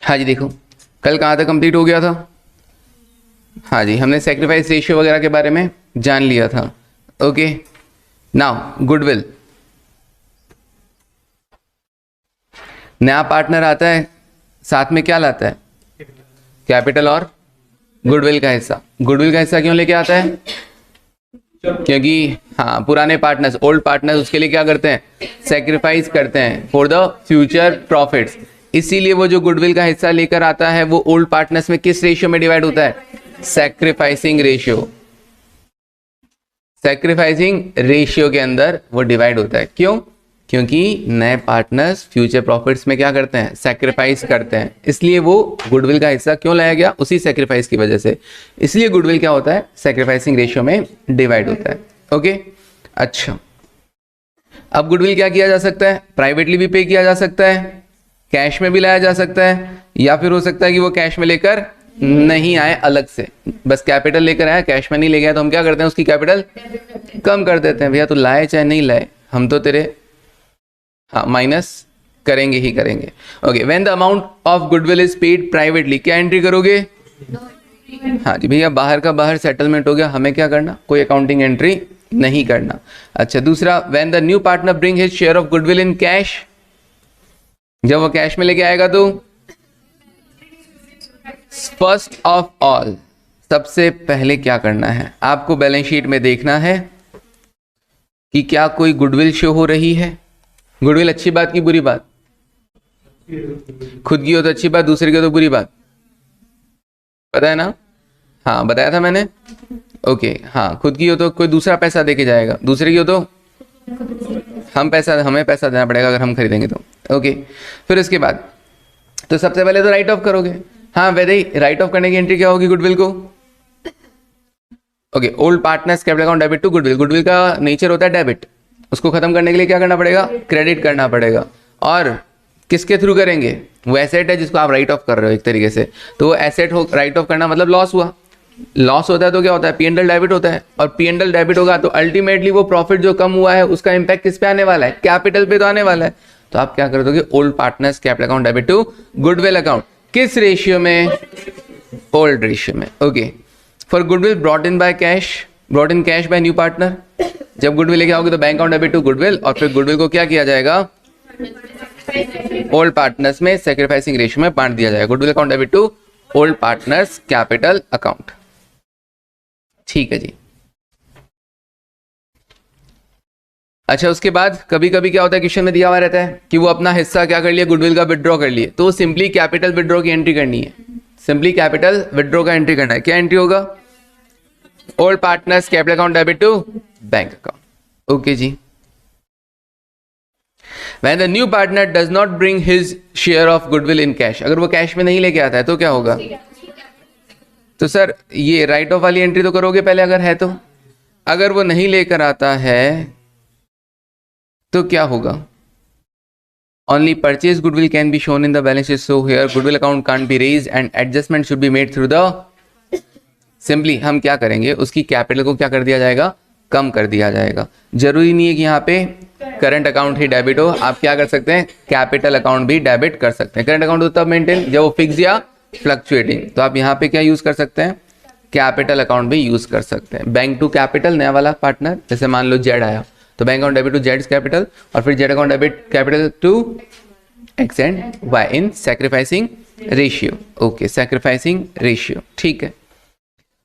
हाँ जी, देखो कल कहाँ तक कंप्लीट हो गया था। हाँ जी, हमने सेक्रीफाइस रेशियो वगैरह के बारे में जान लिया था। Okay, now goodwill. नया पार्टनर आता है, साथ में क्या लाता है? कैपिटल और गुडविल का हिस्सा। गुडविल का हिस्सा क्यों लेके आता है? क्योंकि हाँ, पुराने पार्टनर्स, ओल्ड पार्टनर्स उसके लिए क्या करते हैं? सेक्रीफाइस करते हैं फॉर द फ्यूचर प्रॉफिट्स। इसीलिए वो जो गुडविल का हिस्सा लेकर आता है वो ओल्ड पार्टनर्स में किस रेशियो में डिवाइड होता है? Sacrificing ratio. सैक्रिफाइसिंग रेशियो के अंदर वो डिवाइड होता है। क्यों? क्योंकि नए पार्टनर्स फ्यूचर प्रॉफिट्स में क्या करते हैं? सैक्रिफाइस करते हैं। इसलिए वो गुडविल का हिस्सा क्यों लाया गया? उसी सैक्रिफाइस की वजह से। इसलिए गुडविल क्या होता है? सैक्रिफाइसिंग रेशियो में डिवाइड होता है। ओके, अच्छा, अब गुडविल क्या किया जा सकता है? प्राइवेटली भी पे किया जा सकता है, कैश में भी लाया जा सकता है, या फिर हो सकता है कि वो कैश में लेकर नहीं आए, अलग से बस कैपिटल लेकर आया, कैश में नहीं ले गया, तो हम क्या करते हैं? उसकी कैपिटल कम कर देते हैं। भैया तो लाए चाहे नहीं लाए, हम तो तेरे हाँ माइनस करेंगे ही करेंगे। Okay, when the amount of goodwill is paid privately, क्या एंट्री करोगे? हाँ जी भैया, बाहर का बाहर सेटलमेंट हो गया, हमें क्या करना? कोई अकाउंटिंग एंट्री नहीं करना। अच्छा, दूसरा, when the new partner bring his share of goodwill in cash, जब वो कैश में लेके आएगा तो फर्स्ट ऑफ ऑल, सबसे पहले क्या करना है? आपको बैलेंस शीट में देखना है कि क्या कोई गुडविल शो हो रही है। गुडविल अच्छी बात की बुरी बात? खुद की हो तो अच्छी बात, दूसरे की हो तो बुरी बात। पता है ना? हाँ, बताया था मैंने। ओके, हाँ, खुद की हो तो कोई दूसरा पैसा देके जाएगा, दूसरे की हो तो हमें पैसा देना पड़ेगा अगर हम खरीदेंगे तो। ओके, फिर उसके बाद तो सबसे पहले तो राइट ऑफ करोगे। हाँ वैसे ही राइट ऑफ करने की एंट्री क्या होगी गुडविल को? Okay, old partners capital account debit to goodwill. Goodwill का नेचर होता है डेबिट, उसको खत्म करने के लिए क्या करना पड़ेगा? क्रेडिट करना पड़ेगा। और किसके थ्रू करेंगे? वो एसेट है जिसको आप राइट ऑफ कर रहे हो एक तरीके से, तो वो एसेट हो राइट ऑफ करना मतलब लॉस हुआ। लॉस होता है तो क्या होता है? पी&एल डेबिट होता है, और पी&एल डेबिट होगा तो अल्टीमेटली वो प्रॉफिट जो कम हुआ है उसका इंपैक्ट किस पे आने वाला है? कैपिटल पे तो आने वाला है। तो आप क्या कर दोगे? Old partners capital account debit to goodwill account. किस रेशियो में? ओल्ड रेशियो में। Okay, for goodwill brought in cash by new partner, जब गुडविल लेके आओगे तो bank account debit to goodwill, और फिर गुडविल को क्या किया जाएगा? ओल्ड पार्टनर्स में सैक्रिफाइसिंग रेशियो में बांट दिया जाएगा। Goodwill account debit to old partners capital account. ठीक है जी। अच्छा, उसके बाद कभी कभी क्या होता है, क्वेश्चन में दिया हुआ रहता है कि वो अपना हिस्सा क्या कर लिया? गुडविल का विड्रॉ कर लिए, तो सिंपली कैपिटल विड्रॉ की एंट्री करनी है। सिंपली कैपिटल विड्रॉ का एंट्री करना है। क्या एंट्री होगा? Old partners capital account debit to bank account. Okay जी। When the new partner does not bring his share of goodwill in cash, अगर वो कैश में नहीं लेके आता है तो क्या होगा? तो सर ये राइट ऑफ वाली एंट्री तो करोगे पहले अगर है तो। अगर वो नहीं लेकर आता है तो क्या होगा? Only purchase goodwill can be shown in the balance sheet, so here goodwill account can't be raised and adjustment should be made through the, simply हम क्या करेंगे? उसकी कैपिटल को क्या कर दिया जाएगा? कम कर दिया जाएगा। जरूरी नहीं है कि यहाँ पे करंट अकाउंट ही डेबिट हो, आप क्या कर सकते हैं? कैपिटल अकाउंट भी डेबिट कर सकते हैं। करंट अकाउंट तो तब मेंटेन जब वो फिक्स या फ्लक्चुएटिंग, तो आप यहाँ पे क्या यूज कर सकते हैं? कैपिटल अकाउंट भी यूज कर सकते हैं। बैंक टू कैपिटल, नया वाला पार्टनर, जैसे मान लो जेड आया तो बैंक अकाउंट डेबिट टू जेड्स कैपिटल, और फिर Z account debit capital to X and Y in sacrificing ratio. Okay, sacrificing ratio. ठीक है,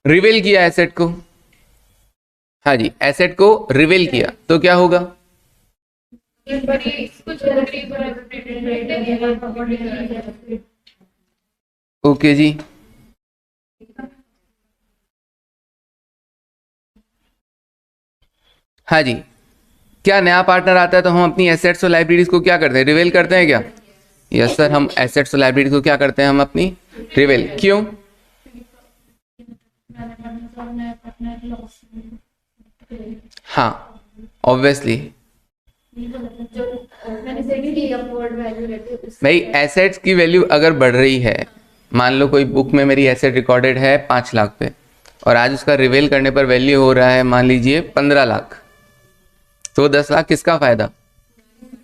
रिवील किया एसेट को। हाँ जी, एसेट को रिवील किया तो क्या होगा? ओके जी। हाँ जी, क्या नया पार्टनर आता है तो हम अपनी एसेट्स और लाइब्रेरीज को क्या करते हैं? रिवील करते हैं क्या? यस सर, हम एसेट्स और लाइब्रेरीज को क्या करते हैं? हम अपनी रिवील। क्यों? हाँ ऑब्वियसली भाई, एसेट्स की वैल्यू अगर बढ़ रही है, मान लो कोई बुक में मेरी एसेट रिकॉर्डेड है 5 लाख पे और आज उसका रिवील करने पर वैल्यू हो रहा है मान लीजिए 15 लाख, तो 10 लाख किसका फायदा?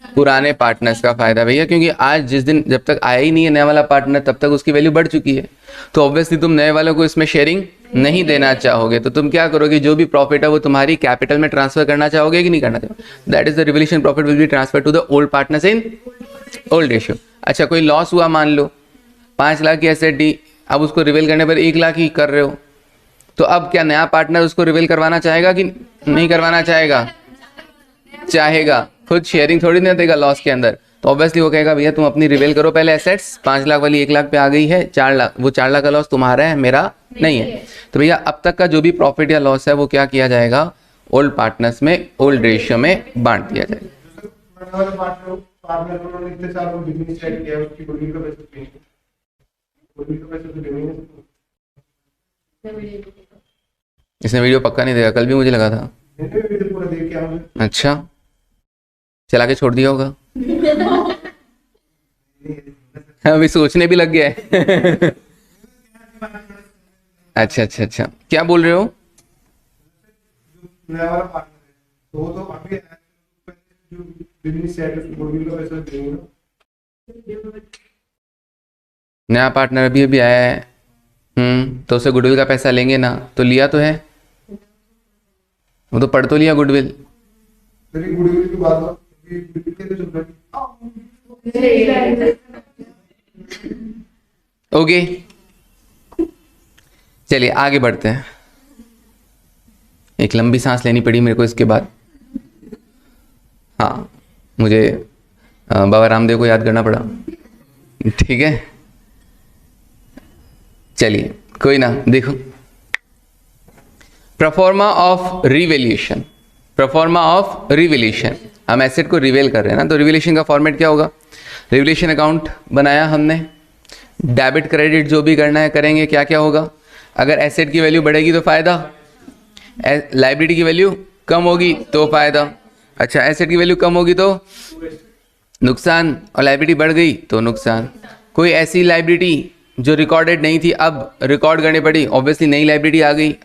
पुराने पार्टनर्स का फायदा भैया, क्योंकि आज जिस दिन जब तक आया ही नहीं है नया वाला पार्टनर तब तक उसकी वैल्यू बढ़ चुकी है, तो ऑब्वियसली तुम नए वालों को इसमें शेयरिंग नहीं देना चाहोगे, तो तुम क्या करोगे, जो भी प्रॉफिट है वो तुम्हारी कैपिटल में ट्रांसफर करना चाहोगे कि नहीं करना चाहोगे। That is the revaluation profit will be transfer to the old partners in old ratio. अच्छा, कोई लॉस हुआ, मान लो 5 लाख की एसेट दी, अब उसको रिवेल करने पर 1 लाख ही कर रहे हो, तो अब क्या नया पार्टनर उसको रिवेल करवाना चाहेगा कि नहीं करवाना चाहेगा? चाहेगा, खुद शेयरिंग थोड़ी ना देगा लॉस के अंदर, तो ऑब्वियसली वो कहेगा भैया तुम अपनी रिवेल करो पहले एसेट्स, 5 लाख वाली 1 लाख पे आ गई है, 4 लाख, वो 4 लाख का लॉस तुम्हारा है, मेरा नहीं है। तो भैया अब तक का जो भी प्रॉफिट या लॉस है वो क्या किया जाएगा, ओल्ड पार्टनर्स में ओल्ड रेशियो में बांट दिया जाएगा। इसने वीडियो पक्का नहीं देखा, कल भी मुझे लगा था। अच्छा, चला के छोड़ दिया होगा। अभी सोचने भी लग गया है। अच्छा अच्छा अच्छा, क्या बोल रहे हो? नया पार्टनर अभी अभी आया है, तो उसे गुडविल का पैसा लेंगे ना, तो लिया तो है, वो तो पढ़ तो लिया गुडविल। गुडविल की बात ओके, चलिए आगे बढ़ते हैं। एक लंबी सांस लेनी पड़ी मेरे को इसके बाद। हाँ, मुझे बाबा रामदेव को याद करना पड़ा। ठीक है, चलिए कोई ना, देखो proforma of revaluation. Proforma of revaluation, हम एसेट को रिवेल कर रहे हैं ना, तो रिवेल्यूशन का फॉर्मेट क्या होगा, रिवेल्यूशन अकाउंट बनाया हमने, डेबिट क्रेडिट जो भी करना है करेंगे, क्या क्या होगा, अगर एसेट की वैल्यू बढ़ेगी तो फायदा, लाइबिलिटी की वैल्यू कम होगी तो फायदा। अच्छा, एसेट की वैल्यू कम होगी तो नुकसान, और लाइबिलिटी बढ़ गई तो नुकसान। कोई ऐसी लाइबिलिटी जो रिकॉर्डेड नहीं थी अब रिकॉर्ड करनी पड़ी, ऑब्वियसली नई लाइबिलिटी आ गई,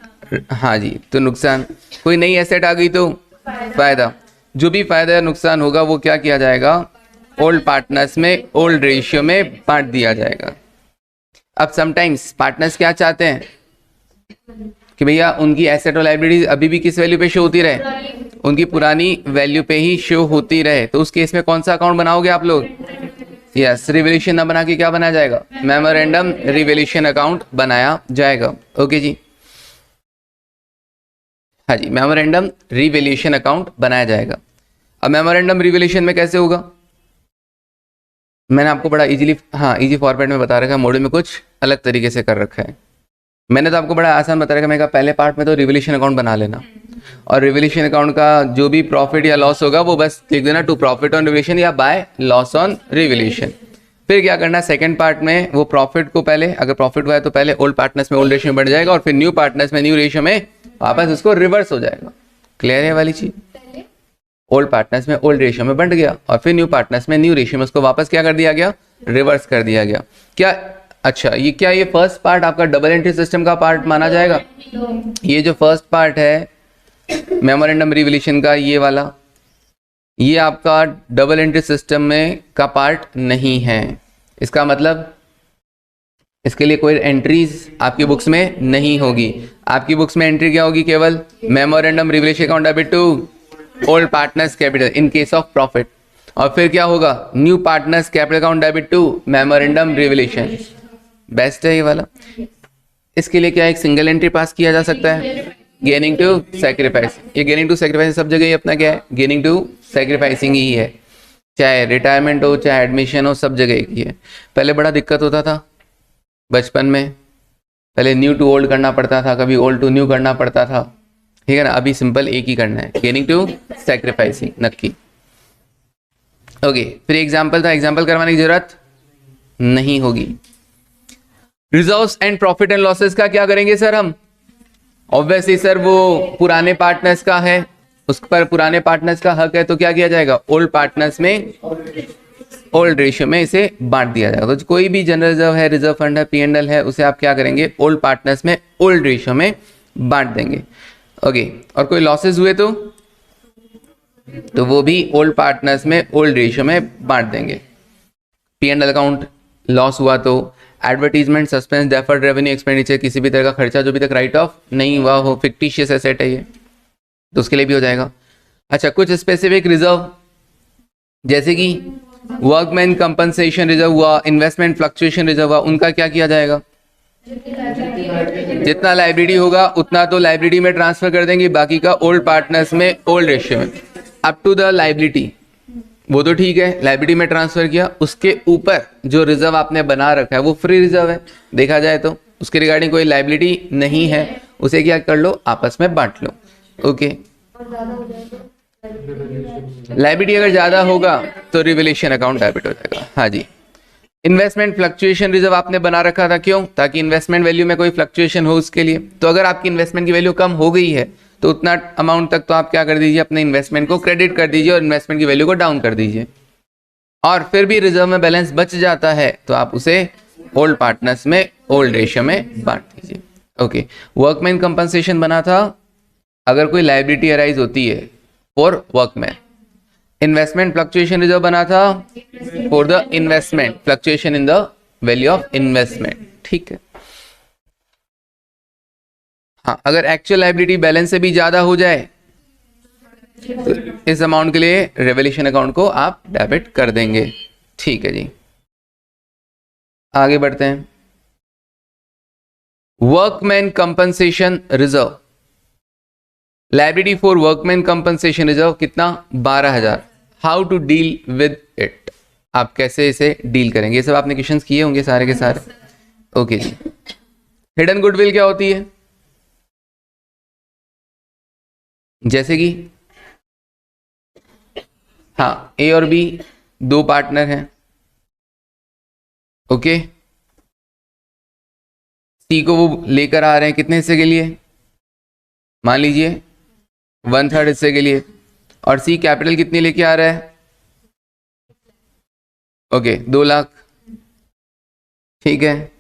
हाँ जी, तो नुकसान। कोई नई एसेट आ गई तो फायदा। जो भी फायदा या नुकसान होगा वो क्या किया जाएगा, ओल्ड पार्टनर्स में ओल्ड रेशियो में बांट दिया जाएगा। अब समटाइम्स पार्टनर्स क्या चाहते हैं कि भैया उनकी एसेट और लाइबिलिटीज अभी भी किस वैल्यू पे शो होती रहे, उनकी पुरानी वैल्यू पे ही शो होती रहे, तो उस केस में कौन सा अकाउंट बनाओगे आप लोग? यस, रिवेल्यूशन ना बना के क्या बनाया जाएगा, मेमोरेंडम रिवेल्यूशन अकाउंट बनाया जाएगा। ओके जी, हाँ जी, मेमोरेंडम रिवेल्यूशन अकाउंट बनाया जाएगा। अब मेमोरेंडम रिवेल्यूशन में कैसे होगा, मैंने आपको बड़ा इजीली, हाँ इजी फॉर्मेट में बता रखा है, मॉड्यूल में कुछ अलग तरीके से कर रखा है। मैंने तो आपको बड़ा आसान बता रखा है, मैं कहा पहले पार्ट में तो रिवेल्यूशन अकाउंट बना लेना, और रिवेल्यूशन अकाउंट का जो भी प्रॉफिट या लॉस होगा वो बस लिख देना टू प्रॉफिट ऑन रिवेल्यूशन या बाय लॉस ऑन रिवेल्यूशन। फिर क्या करना, सेकंड पार्ट में वो प्रॉफिट को पहले, अगर प्रॉफिट हुआ है तो पहले ओल्ड पार्टनर्स में ओल्ड रेशियो में बढ़ जाएगा, और फिर न्यू पार्टनर्स में न्यू रेशियो में वापस उसको रिवर्स हो जाएगा। क्लियर है वाली चीज, ओल्ड पार्टनर्स में ओल्ड रेशियो में बढ़ गया, और फिर न्यू पार्टनर्स में न्यू रेशियो में उसको वापस क्या कर दिया गया, रिवर्स कर दिया गया। क्या, अच्छा ये क्या, ये फर्स्ट पार्ट आपका डबल एंट्री सिस्टम का पार्ट माना जाएगा? ये जो फर्स्ट पार्ट है मेमोरेंडम रिवेल्यूशन का, ये वाला, ये आपका डबल एंट्री सिस्टम में का पार्ट नहीं है। इसका मतलब इसके लिए कोई एंट्रीज आपकी बुक्स में नहीं होगी। आपकी बुक्स में एंट्री क्या होगी, केवल memorandum revaluation account debit to old partners capital in case of profit, और फिर क्या होगा, new partners capital account debit to memorandum revaluation. Best है ये वाला। इसके लिए क्या एक सिंगल एंट्री पास किया जा सकता है, गेनिंग टू सैक्रिफाइस। ये गेनिंग टू सैक्रिफाइस सब जगह ही अपना क्या है, गेनिंग टू सैक्रिफाइसिंग ही है, चाहे रिटायरमेंट हो चाहे एडमिशन हो, सब जगह एक ही है। पहले बड़ा दिक्कत होता था बचपन में, पहले न्यू टू ओल्ड करना पड़ता था, कभी ओल्ड टू न्यू करना पड़ता था, ठीक है ना। अभी सिंपल एक ही करना है, गेनिंग टू सैक्रिफाइसिंग, नक्की। ओके, फिर एग्जाम्पल था, एग्जाम्पल करवाने की जरूरत नहीं होगी। Reserves and profit and losses का क्या करेंगे सर हम? ऑब्वियसली सर वो पुराने पार्टनर्स का है, उस पर पुराने पार्टनर्स का हक है, तो क्या किया जाएगा, ओल्ड पार्टनर्स में ओल्ड रेशियो में इसे बांट दिया जाएगा। तो कोई भी जनरल रिजर्व है, रिजर्व फंड है, P&L है, उसे आप क्या करेंगे, ओल्ड पार्टनर्स में ओल्ड रेशियो में बांट देंगे। ओके, और कोई लॉसेस हुए तो तो वो भी ओल्ड पार्टनर्स में ओल्ड रेशियो में बांट देंगे। P&L अकाउंट लॉस हुआ तो advertisement, suspense, deferred revenue expenditure, किसी भी तरह का खर्चा जो भी तक राइट ऑफ नहीं हुआ हो, फिक्टिशियस एसेट है ये, तो उसके लिए भी हो जाएगा। अच्छा, कुछ स्पेसिफिक रिजर्व जैसे कि वर्कमैन कंपनसेशन रिजर्व हुआ, इन्वेस्टमेंट फ्लक्चुएशन रिजर्व हुआ, उनका क्या किया जाएगा? जितना लाइबिलिटी होगा उतना तो लाइबिलिटी में ट्रांसफर कर देंगे, बाकी का ओल्ड पार्टनर्स में ओल्ड रेशियो में अप टू द लाइबिलिटी, वो तो ठीक है, लाइबिलिटी में ट्रांसफर किया। उसके ऊपर जो रिजर्व आपने बना रखा है वो फ्री रिजर्व है, देखा जाए तो उसके रिगार्डिंग कोई लाइबिलिटी नहीं है, उसे क्या कर लो, आपस में बांट लो। ओके, लाइबिलिटी अगर ज्यादा होगा तो रिवैल्यूएशन अकाउंट डेबिट हो जाएगा। हाँ जी, इन्वेस्टमेंट फ्लक्चुएशन रिजर्व आपने बना रखा था, क्यों? ताकि इन्वेस्टमेंट वैल्यू में कोई फ्लक्चुएशन हो उसके लिए। तो अगर आपकी इन्वेस्टमेंट की वैल्यू कम हो गई है तो उतना अमाउंट तक तो आप क्या कर दीजिए, अपने इन्वेस्टमेंट को क्रेडिट कर दीजिए और इन्वेस्टमेंट की वैल्यू को डाउन कर दीजिए। और फिर भी रिजर्व में बैलेंस बच जाता है तो आप उसे ओल्ड पार्टनर्स में ओल्ड रेशियो में बांट दीजिए। ओके, वर्कमैन कंपनसेशन बना था, अगर कोई लाइबिलिटी अराइज होती है for workman. Investment fluctuation reserve बना था for the investment fluctuation in the value of investment. ठीक है, हाँ, अगर एक्चुअल लाइबिलिटी बैलेंस से भी ज्यादा हो जाए तो इस अमाउंट के लिए रिवैल्यूएशन अकाउंट को आप डेबिट कर देंगे। ठीक है जी, आगे बढ़ते हैं। Workman compensation reserve, liability for workman compensation reserve कितना? 12,000। How to deal with it, आप कैसे इसे डील करेंगे? ये सब आपने क्वेश्चंस किए होंगे सारे के सारे। ओके जी, हिडन गुडविल क्या होती है? जैसे कि हाँ, ए और बी दो पार्टनर हैं, ओके, सी को वो लेकर आ रहे हैं कितने हिस्से के लिए? मान लीजिए 1/3 हिस्से के लिए, और सी कैपिटल कितनी लेके आ रहा है? ओके, 2 लाख। ठीक है,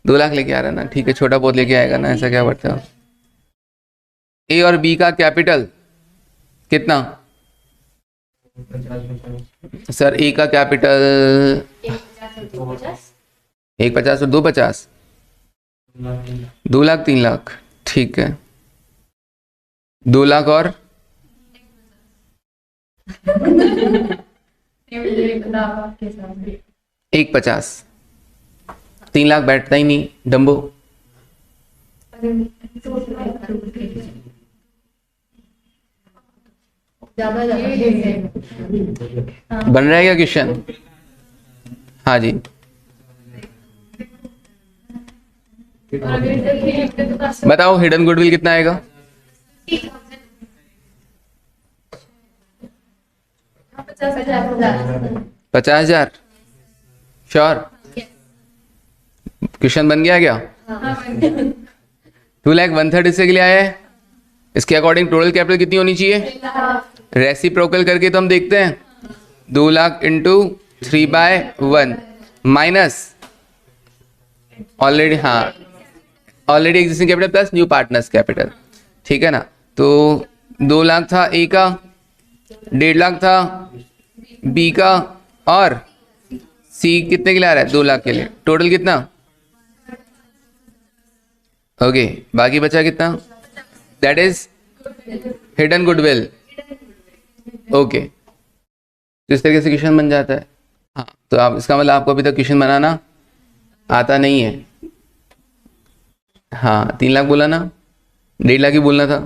2 लाख लेके आ रहा है ना, ठीक है, छोटा बहुत लेके आएगा ना, ऐसा क्या बढ़ता है। ए और बी का कैपिटल कितना? सर ए का कैपिटल 150 और 250, 2 लाख 3 लाख। ठीक है, 2 लाख और 150, 3 लाख बैठता ही नहीं डम्बो। बन रहा है क्या क्वेश्चन? हाँ जी, बताओ हिडन गुडविल कितना आएगा? 50,000। श्योर? क्वेश्चन बन गया क्या? 2 लाख 1/3 हिस्से के लिए आया है। इसके अकॉर्डिंग टोटल कैपिटल कितनी होनी चाहिए? रेसिप्रोकल करके तो हम देखते हैं, 2 लाख इंटू 3/1 माइनस ऑलरेडी, हाँ, already existing capital plus new partners capital. ठीक है ना, तो 2 लाख था ए का, 1.5 लाख था बी का, और सी कितने के लिए आ रहा है? 2 लाख के लिए। टोटल कितना? ओके, बाकी बचा कितना? That is hidden goodwill. Okay, तो इस तरीके से क्वेश्चन बन जाता है। हाँ, तो आप इसका मतलब आपको अभी तक क्वेश्चन बनाना आता नहीं है। हाँ, 3 लाख बोला ना, 1.5 लाख ही बोलना था।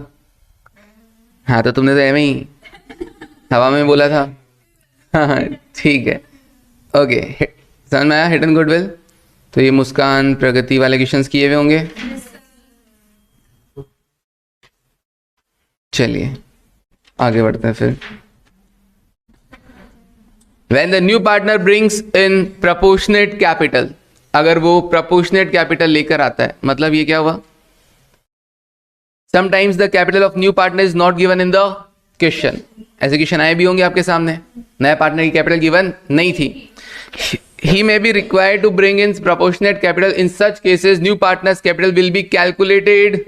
हाँ, तो तुमने तो एम ही हवा में बोला था। हाँ, ठीक है, ओके, समझ में आया हिडन गुडविल? तो ये मुस्कान प्रगति वाले क्वेश्चंस किए हुए होंगे। चलिए आगे बढ़ते हैं फिर। When the new partner brings in proportionate capital, अगर वो proportionate capital लेकर आता है, मतलब ये क्या हुआ? Sometimes the capital of new partner is not given in the question. ऐसे क्वेश्चन आए भी होंगे आपके सामने, नया पार्टनर की कैपिटल गिवन नहीं थी। He may be required to bring in proportionate capital. In such cases, new partner's capital will be calculated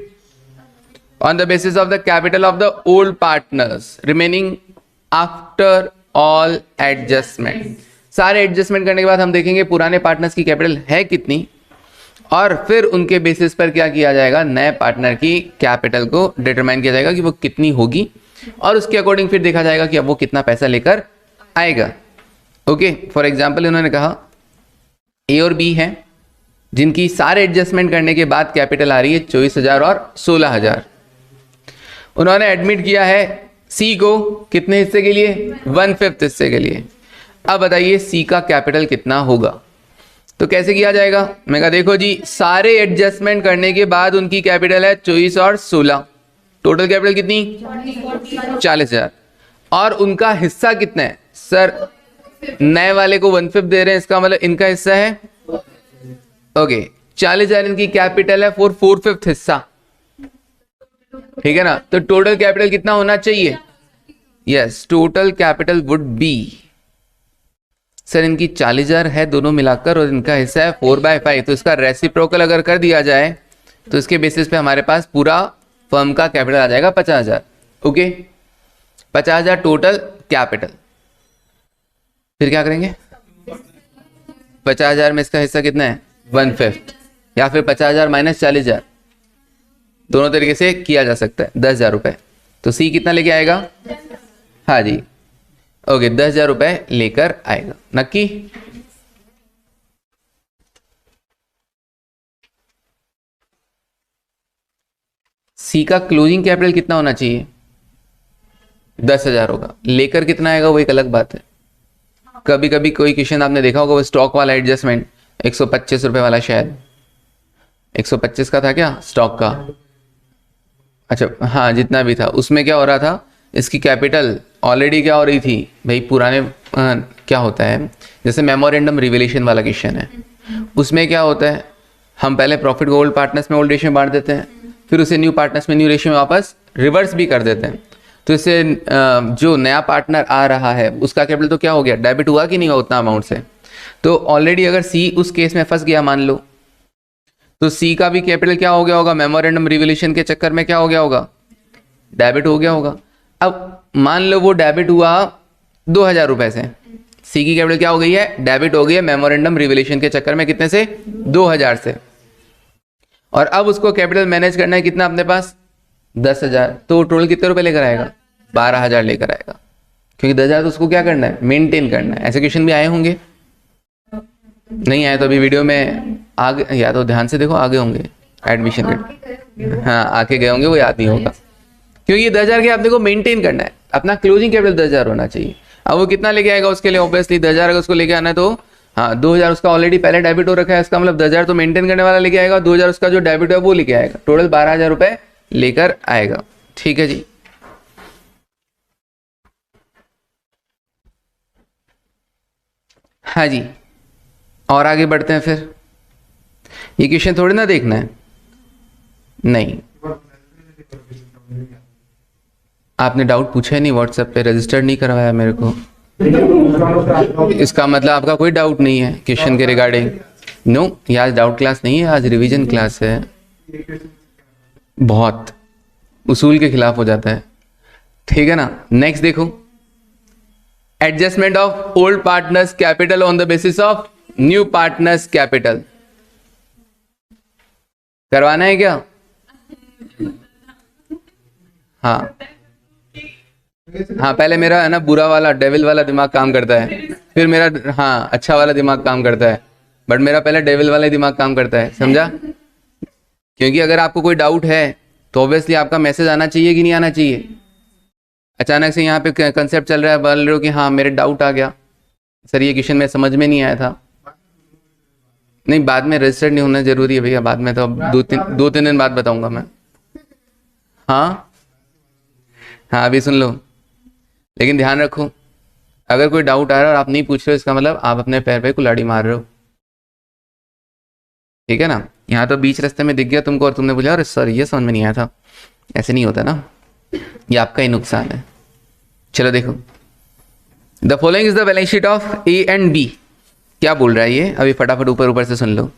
on the basis of the capital of the old partners remaining after all adjustment. सारे adjustment करने के बाद हम देखेंगे पुराने partners की capital है कितनी, और फिर उनके बेसिस पर क्या किया जाएगा, नए पार्टनर की कैपिटल को डिटरमाइन किया जाएगा कि वो कितनी होगी, और उसके अकॉर्डिंग फिर देखा जाएगा कि अब वो कितना पैसा लेकर आएगा। ओके, फॉर एग्जाम्पल उन्होंने कहा ए और बी है जिनकी सारे एडजस्टमेंट करने के बाद कैपिटल आ रही है 24,000 और 16,000। उन्होंने एडमिट किया है सी को कितने हिस्से के लिए, 1/5 हिस्से के लिए। अब बताइए सी का कैपिटल कितना होगा, तो कैसे किया जाएगा। मैं कहा देखो जी, सारे एडजस्टमेंट करने के बाद उनकी कैपिटल है 24 और 16, टोटल कैपिटल कितनी 40,000, और उनका हिस्सा कितना है सर, नए वाले को 1/5 दे रहे हैं, इसका मतलब इनका हिस्सा है ओके 40,000 इनकी कैपिटल है, 4/5 हिस्सा, ठीक है ना। तो टोटल कैपिटल कितना होना चाहिए, yes total capital would be, sir इनकी 40,000 है दोनों मिलाकर और इनका हिस्सा है 4/5, तो इसका रेसिप्रोकल अगर कर दिया जाए तो इसके बेसिस पे हमारे पास पूरा फर्म का कैपिटल आ जाएगा 50,000। ओके 50,000 टोटल कैपिटल, फिर क्या करेंगे, 50,000 में इसका हिस्सा कितना है 1/5, या फिर 50,000 माइनस 40,000, दोनों तरीके से किया जा सकता है, 10,000 रुपए। तो सी कितना लेके आएगा, हाँ जी ओके 10,000 रुपए लेकर आएगा, नक्की। सी का क्लोजिंग कैपिटल कितना होना चाहिए, 10,000 होगा, लेकर कितना आएगा वो एक अलग बात है। कभी कभी कोई क्वेश्चन आपने देखा होगा वो स्टॉक वाला एडजस्टमेंट 125 रुपए वाला, शायद 125 का था क्या स्टॉक का, अच्छा हाँ जितना भी था, उसमें क्या हो रहा था, इसकी कैपिटल ऑलरेडी क्या हो रही थी भाई, पुराने क्या होता है, जैसे मेमोरेंडम रिवेलेशन वाला क्वेश्चन है, उसमें क्या होता है, हम पहले प्रॉफिट को ओल्ड पार्टनर्स में ओल्ड रेशियो में बांट देते हैं, फिर उसे न्यू पार्टनर्स में न्यू रेशियो में वापस रिवर्स भी कर देते हैं। तो इससे जो नया पार्टनर आ रहा है उसका कैपिटल तो क्या हो गया, डेबिट हुआ कि नहीं हुआ उतना अमाउंट से। तो ऑलरेडी अगर सी उस केस में फंस गया मान लो, तो सी का भी कैपिटल क्या हो गया होगा, मेमोरेंडम रिवोल्यूशन के चक्कर में क्या हो गया होगा, डेबिट हो गया होगा। अब मान लो वो डेबिट हुआ 2,000 रुपए से, सी की कैपिटल क्या हो गई है, डेबिट हो गई है मेमोरेंडम रिवोल्यूशन के चक्कर में, कितने से 2,000 से, और अब उसको कैपिटल मैनेज करना है कितना अपने पास 10,000, तो टोटल कितने रुपए लेकर आएगा 12,000 लेकर आएगा, क्योंकि 10,000 तो उसको क्या करना है, मेंटेन करना है। ऐसे क्वेश्चन भी आए होंगे, नहीं आए तो अभी वीडियो में आगे, या तो ध्यान से देखो आगे होंगे एडमिशन के, हाँ आके गए होंगे, वो याद नहीं होगा, क्योंकि 10,000 के आपने को मेंटेन करना है, अपना क्लोजिंग कैपिटल 10,000 होना चाहिए। अब वो कितना लेके आएगा उसके लिए, ऑब्वियसली 10,000 अगर उसको लेके आना है तो हाँ 2,000 उसका ऑलरेडी पहले डेबिट हो रखा है, इसका मतलब 10,000 तो मेंटेन करने वाला लेके आएगा, 2,000 उसका जो डेबिट है वो लेके आएगा, टोटल 12,000 रुपए लेकर आएगा। ठीक है जी, हाँ जी और आगे बढ़ते हैं। फिर ये क्वेश्चन थोड़ी ना देखना है, नहीं आपने डाउट पूछा ही नहीं, व्हाट्सएप पे रजिस्टर नहीं करवाया मेरे को, इसका मतलब आपका कोई डाउट नहीं है क्वेश्चन के रिगार्डिंग। नो, ये आज डाउट क्लास नहीं है, आज रिवीजन क्लास है। बहुत उसूल के खिलाफ हो जाता है, ठीक है ना। नेक्स्ट देखो, adjustment of old partners capital on the basis of new partners capital करवाना है क्या, हाँ हाँ पहले मेरा है ना बुरा वाला डेविल वाला दिमाग काम करता है, फिर मेरा हाँ अच्छा वाला दिमाग काम करता है, बट मेरा पहले डेविल वाला दिमाग काम करता है, समझा। क्योंकि अगर आपको कोई डाउट है तो ऑब्वियसली आपका मैसेज आना चाहिए कि नहीं आना चाहिए। अचानक से यहाँ पे कंसेप्ट चल रहा है, बोल रहे हो कि हाँ मेरे डाउट आ गया सर, ये क्वेश्चन में समझ में नहीं आया था। नहीं, बाद में रजिस्टर्ड नहीं होना जरूरी है भैया, बाद में तो अब दो तीन दिन बाद बताऊंगा मैं। हाँ हाँ अभी सुन लो, लेकिन ध्यान रखो अगर कोई डाउट आ रहा है और आप नहीं पूछ रहे हो, इसका मतलब आप अपने पैर पे कुल्हाड़ी मार रहे हो, ठीक है ना। यहाँ तो बीच रास्ते में दिख गया तुमको और तुमने बोला अरे सर ये समझ में नहीं आया था, ऐसे नहीं होता ना, ये आपका ही नुकसान है। चलो देखो, the following is the balance sheet of A and B. क्या बोल रहा है ये, अभी फटाफट ऊपर ऊपर से सुन लो।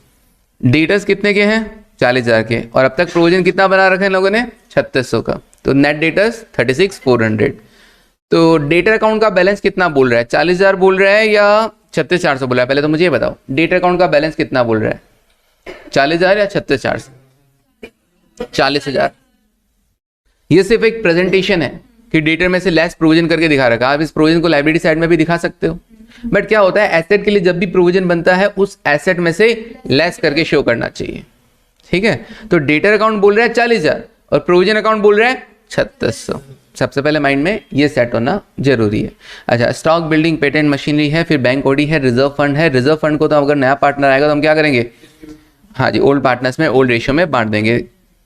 डेटर्स कितने के हैं 40,000 के, और अब तक प्रोविजन कितना बना रखा है इन लोगों ने 3600 का, तो नेट डेटर्स 36,400। तो डेटर अकाउंट का बैलेंस कितना बोल रहा है, 40,000 बोल रहा है या 36,400 बोल रहा है? पहले तो मुझे ये बताओ, डेटर अकाउंट का बैलेंस कितना बोल रहा है, 40,000 या 36,400? 40,000। ये सिर्फ एक प्रेजेंटेशन है कि डेटर में से लेस प्रोविजन करके दिखा रखा है। आप इस प्रोविजन को लाइब्रेरी साइड में भी दिखा सकते हो, बट क्या होता है एसेट के लिए जब भी प्रोविजन बनता है उस एसेट में से लेस करके शो करना चाहिए, ठीक है। तो डेटर अकाउंट बोल रहा है 40,000 और प्रोविजन अकाउंट बोल रहा है 3600। सबसे पहले माइंड में ये सेट होना जरूरी है। अच्छा, स्टॉक बिल्डिंग, पेटेंट मशीनरी है, फिर बैंक ओडी है, रिजर्व फंड है। रिजर्व फंड को तो अगर नया पार्टनर आएगा तो हम क्या करेंगे, हाँ जी, ओल्ड पार्टनर्स में ओल्ड रेशियो में बांट देंगे।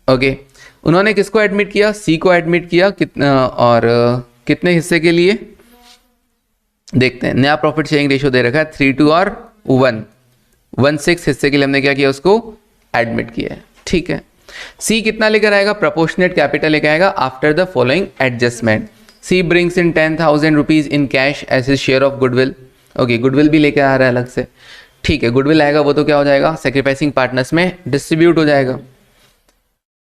ओके, उन्होंने किसको एडमिट किया, सी को एडमिट किया, कितना और कितने हिस्से के लिए देखते हैं। नया प्रॉफिट शेयरिंग रेशियो दे रखा है 3:1 और 1:6 हिस्से के लिए हमने क्या किया, उसको एडमिट किया है, ठीक है। सी कितना लेकर आएगा, प्रोपोर्शनेट कैपिटल लेकर आएगा after the following adjustment. C brings in 10,000 rupees in cash as his share of goodwill. Okay, goodwill भी लेकर आ रहा है अलग से, ठीक है। गुडविल आएगा वो तो क्या हो जाएगा, सेक्रीफाइसिंग पार्टनर्स में डिस्ट्रीब्यूट हो जाएगा।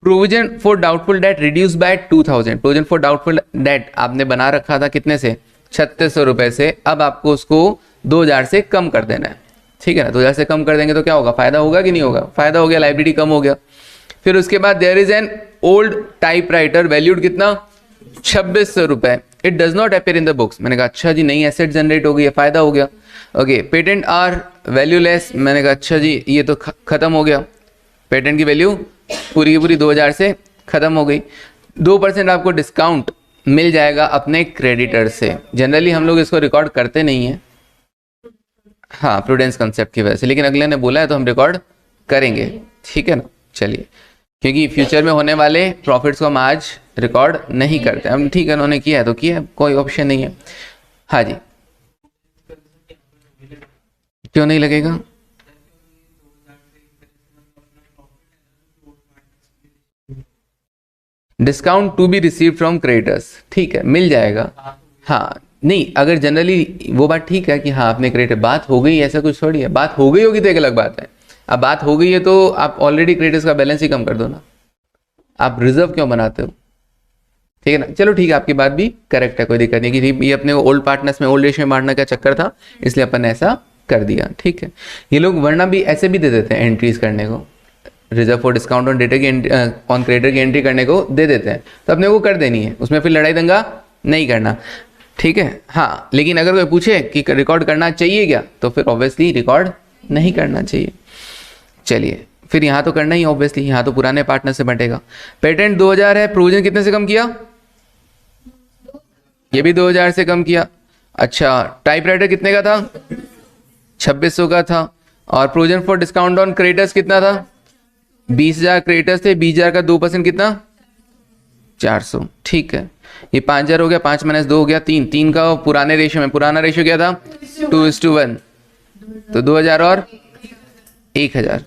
Provision for doubtful debt reduce by 2,000। Provision for doubtful debt आपने बना रखा था कितने से, 3600 रुपए से, अब आपको उसको 2,000 से कम कर देना है, ठीक है ना। 2,000 से कम कर देंगे तो क्या होगा, फायदा होगा कि नहीं होगा, फायदा हो गया, लाइबिलिटी कम हो गया। फिर उसके बाद there is an old typewriter valued कितना, 2600 रुपए, it does not appear in the books. मैंने कहा अच्छा जी, नई एसेट जनरेट हो गई है, फायदा हो गया। ओके, पेटेंट आर वैल्यूलेस, मैंने कहा अच्छा जी ये तो खत्म हो गया, पेटेंट की वैल्यू पूरी की पूरी 2,000 से खत्म हो गई। 2% आपको डिस्काउंट मिल जाएगा अपने क्रेडिटर से। जनरली हम लोग इसको रिकॉर्ड करते नहीं है, हाँ, प्रूडेंस कंसेप्ट की वजह से, लेकिन अगले ने बोला है तो हम रिकॉर्ड करेंगे, ठीक है ना। चलिए, क्योंकि फ्यूचर में होने वाले प्रॉफिट्स को हम आज रिकॉर्ड नहीं करते हम, ठीक है, उन्होंने किया है तो किया, कोई ऑप्शन नहीं है। हाँ जी, क्यों नहीं लगेगा, discount to be receive from creditors, ठीक है, मिल जाएगा। हाँ, नहीं, अगर जनरली वो बात ठीक है कि हाँ आपने क्रेडिटर, बात हो गई, ऐसा कुछ थोड़ी है, बात हो गई होगी तो एक अलग बात है। अब बात हो गई है तो आप ऑलरेडी क्रेडिटर्स का बैलेंस ही कम कर दो ना, आप रिजर्व क्यों बनाते हो, ठीक है ना। चलो ठीक है, आपकी बात भी करेक्ट है, कोई दिक्कत नहीं कि ये अपने ओल्ड पार्टनर्स में ओल्ड रेशियो में बांटने का चक्कर था, इसलिए अपन ने ऐसा कर दिया, ठीक है। ये लोग वरना भी ऐसे भी दे देते हैं एंट्रीज करने को, reserve for discount on debtor की ऑन क्रेडिटर की एंट्री करने को दे देते हैं, तो अपने को कर देनी है, उसमें फिर लड़ाई दंगा नहीं करना, ठीक है। हाँ, लेकिन अगर कोई पूछे कि रिकॉर्ड करना चाहिए क्या, तो फिर ऑब्वियसली रिकॉर्ड नहीं करना चाहिए। चलिए, फिर यहाँ तो करना ही ऑब्वियसली, यहाँ तो पुराने पार्टनर से बटेगा। पेटेंट 2,000 है, प्रोविजन कितने से कम किया, ये भी 2,000 से कम किया। अच्छा, टाइपराइटर कितने का था, 2600 का था, और provision for discount on creditors कितना था, 20,000 क्रेडिटर्स थे, 20,000 का 2% कितना, 400, ठीक है। ये 5,000 हो गया, 5 - 2 हो गया 3, 3 का पुराने रेशियो में, पुराना रेशियो क्या था 2:1, तो 2,000 और 1,000।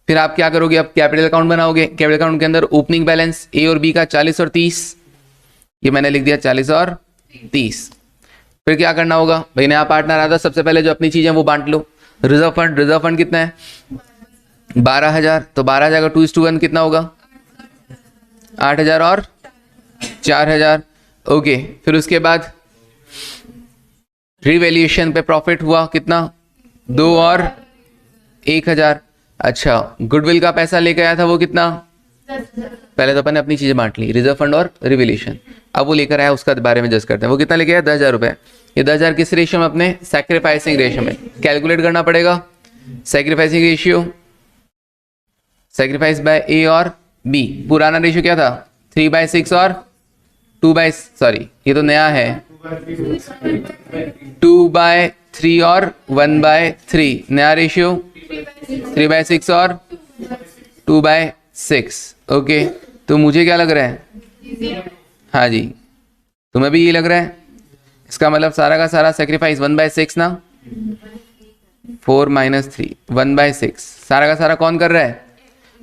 फिर आप क्या करोगे, अब कैपिटल अकाउंट बनाओगे। कैपिटल अकाउंट के अंदर ओपनिंग बैलेंस ए और बी का 40 और 30, ये मैंने लिख दिया 40 और 30। फिर क्या करना होगा भाई, नया पार्टनर आता, सबसे पहले जो अपनी चीजें वो बांट लो। रिजर्व फंड कितना है 12,000, तो 12,000 का 2:1 कितना होगा 8,000 और 4,000। ओके, फिर उसके बाद रिवैल्यूएशन पे प्रॉफिट हुआ कितना 2 और 1,000। अच्छा, गुडविल का पैसा लेके आया था वो कितना, पहले तो अपन ने अपनी चीजें बांट ली, रिजर्व फंड और रिवैल्यूएशन, अब वो लेकर आया उसका बारे में जज करते हैं। वो कितना लेके आया 10,000 रुपए। ये 10,000 किस रेशियो में, अपने सैक्रिफाइसिंग रेशियो में कैलकुलेट करना पड़ेगा। सैक्रिफाइसिंग रेशियो, सैक्रिफाइस बाय ए और बी, पुराना रेशियो क्या था 3/6 और 2/, ये तो नया है 2/3 और 1/3, नया रेशियो 3/6 और 2/6। ओके, तो मुझे क्या लग रहा है, हाँ जी तुम्हें भी ये लग रहा है, इसका मतलब सारा का सारा सेक्रीफाइस 1/6 ना, 4 - 3 1/6, सारा का सारा कौन कर रहा है।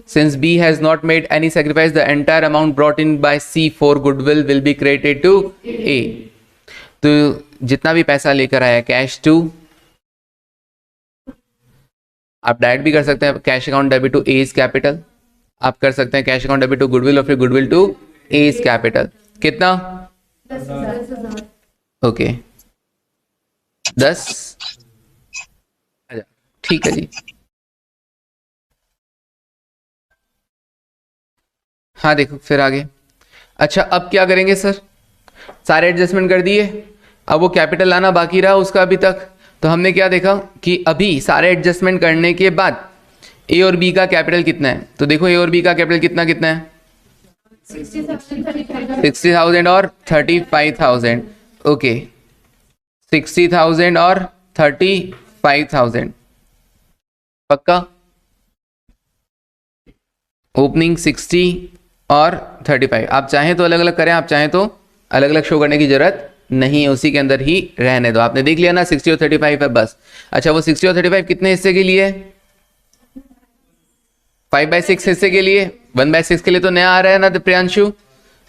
Since B has not made any sacrifice, the entire amount brought in by C for goodwill will be credited to A. तो जितना भी पैसा लेकर आया कैश टू आप डायरेक्ट भी कर सकते हैं, cash account debit to as capital, आप कर सकते हैं cash account debit to goodwill और फिर गुडविल टू एज कैपिटल। कितना? 10,000। ओके 10,000, ठीक है जी। हाँ देखो फिर आगे। अच्छा अब क्या करेंगे सर, सारे एडजस्टमेंट कर दिए, अब वो कैपिटल लाना बाकी रहा उसका अभी तक। तो हमने क्या देखा कि अभी सारे एडजस्टमेंट करने के बाद ए और बी का कैपिटल कितना है, तो देखो ए और बी का कैपिटल कितना कितना है, 60,000 और 35,000। ओके 60,000 और 35,000 पक्का। ओपनिंग 60 और 35, आप चाहें तो अलग अलग करें, आप चाहें तो अलग अलग शो करने की जरूरत नहीं है, उसी के अंदर ही रहने दो। आपने देख लिया ना 60 और 35 है बस। अच्छा वो 60 और 35 कितने हिस्से के लिए? 5/6 हिस्से के लिए। 1/6 के लिए तो नया आ रहा है ना प्रियांशु।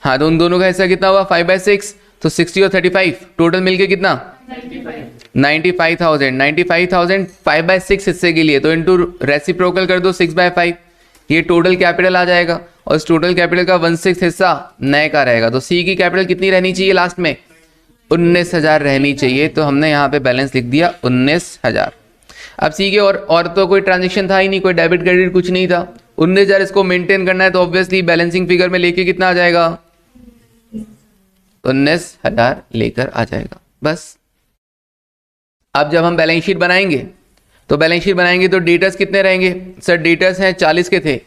हाँ तो उन दोनों का हिस्सा कितना हुआ 5/6, तो 60 और 35 टोटल मिलके कितना 95,000। 95,000 5/6 हिस्से के लिए, तो इंटू रेसिप्रोकल कर दो 6/5, ये टोटल कैपिटल आ जाएगा। और इस टोटल कैपिटल का 1/6 हिस्सा नए का रहेगा। तो सी की कैपिटल कितनी रहनी चाहिए लास्ट में? 19,000 रहनी चाहिए। तो हमने यहाँ पे बैलेंस लिख दिया 19,000। अब सी के और तो कोई ट्रांजेक्शन था ही नहीं, कोई डेबिट क्रेडिट कुछ नहीं था। 19,000 इसको मेंटेन करना है, तो ऑब्वियसली बैलेंसिंग फिगर में लेके कितना आ जाएगा? 19,000 लेकर आ जाएगा बस। अब जब हम बैलेंस शीट बनाएंगे तो बैलेंस शीट बनाएंगे तो डेटर्स कितने रहेंगे? सर डेटर्स हैं 40 के थे।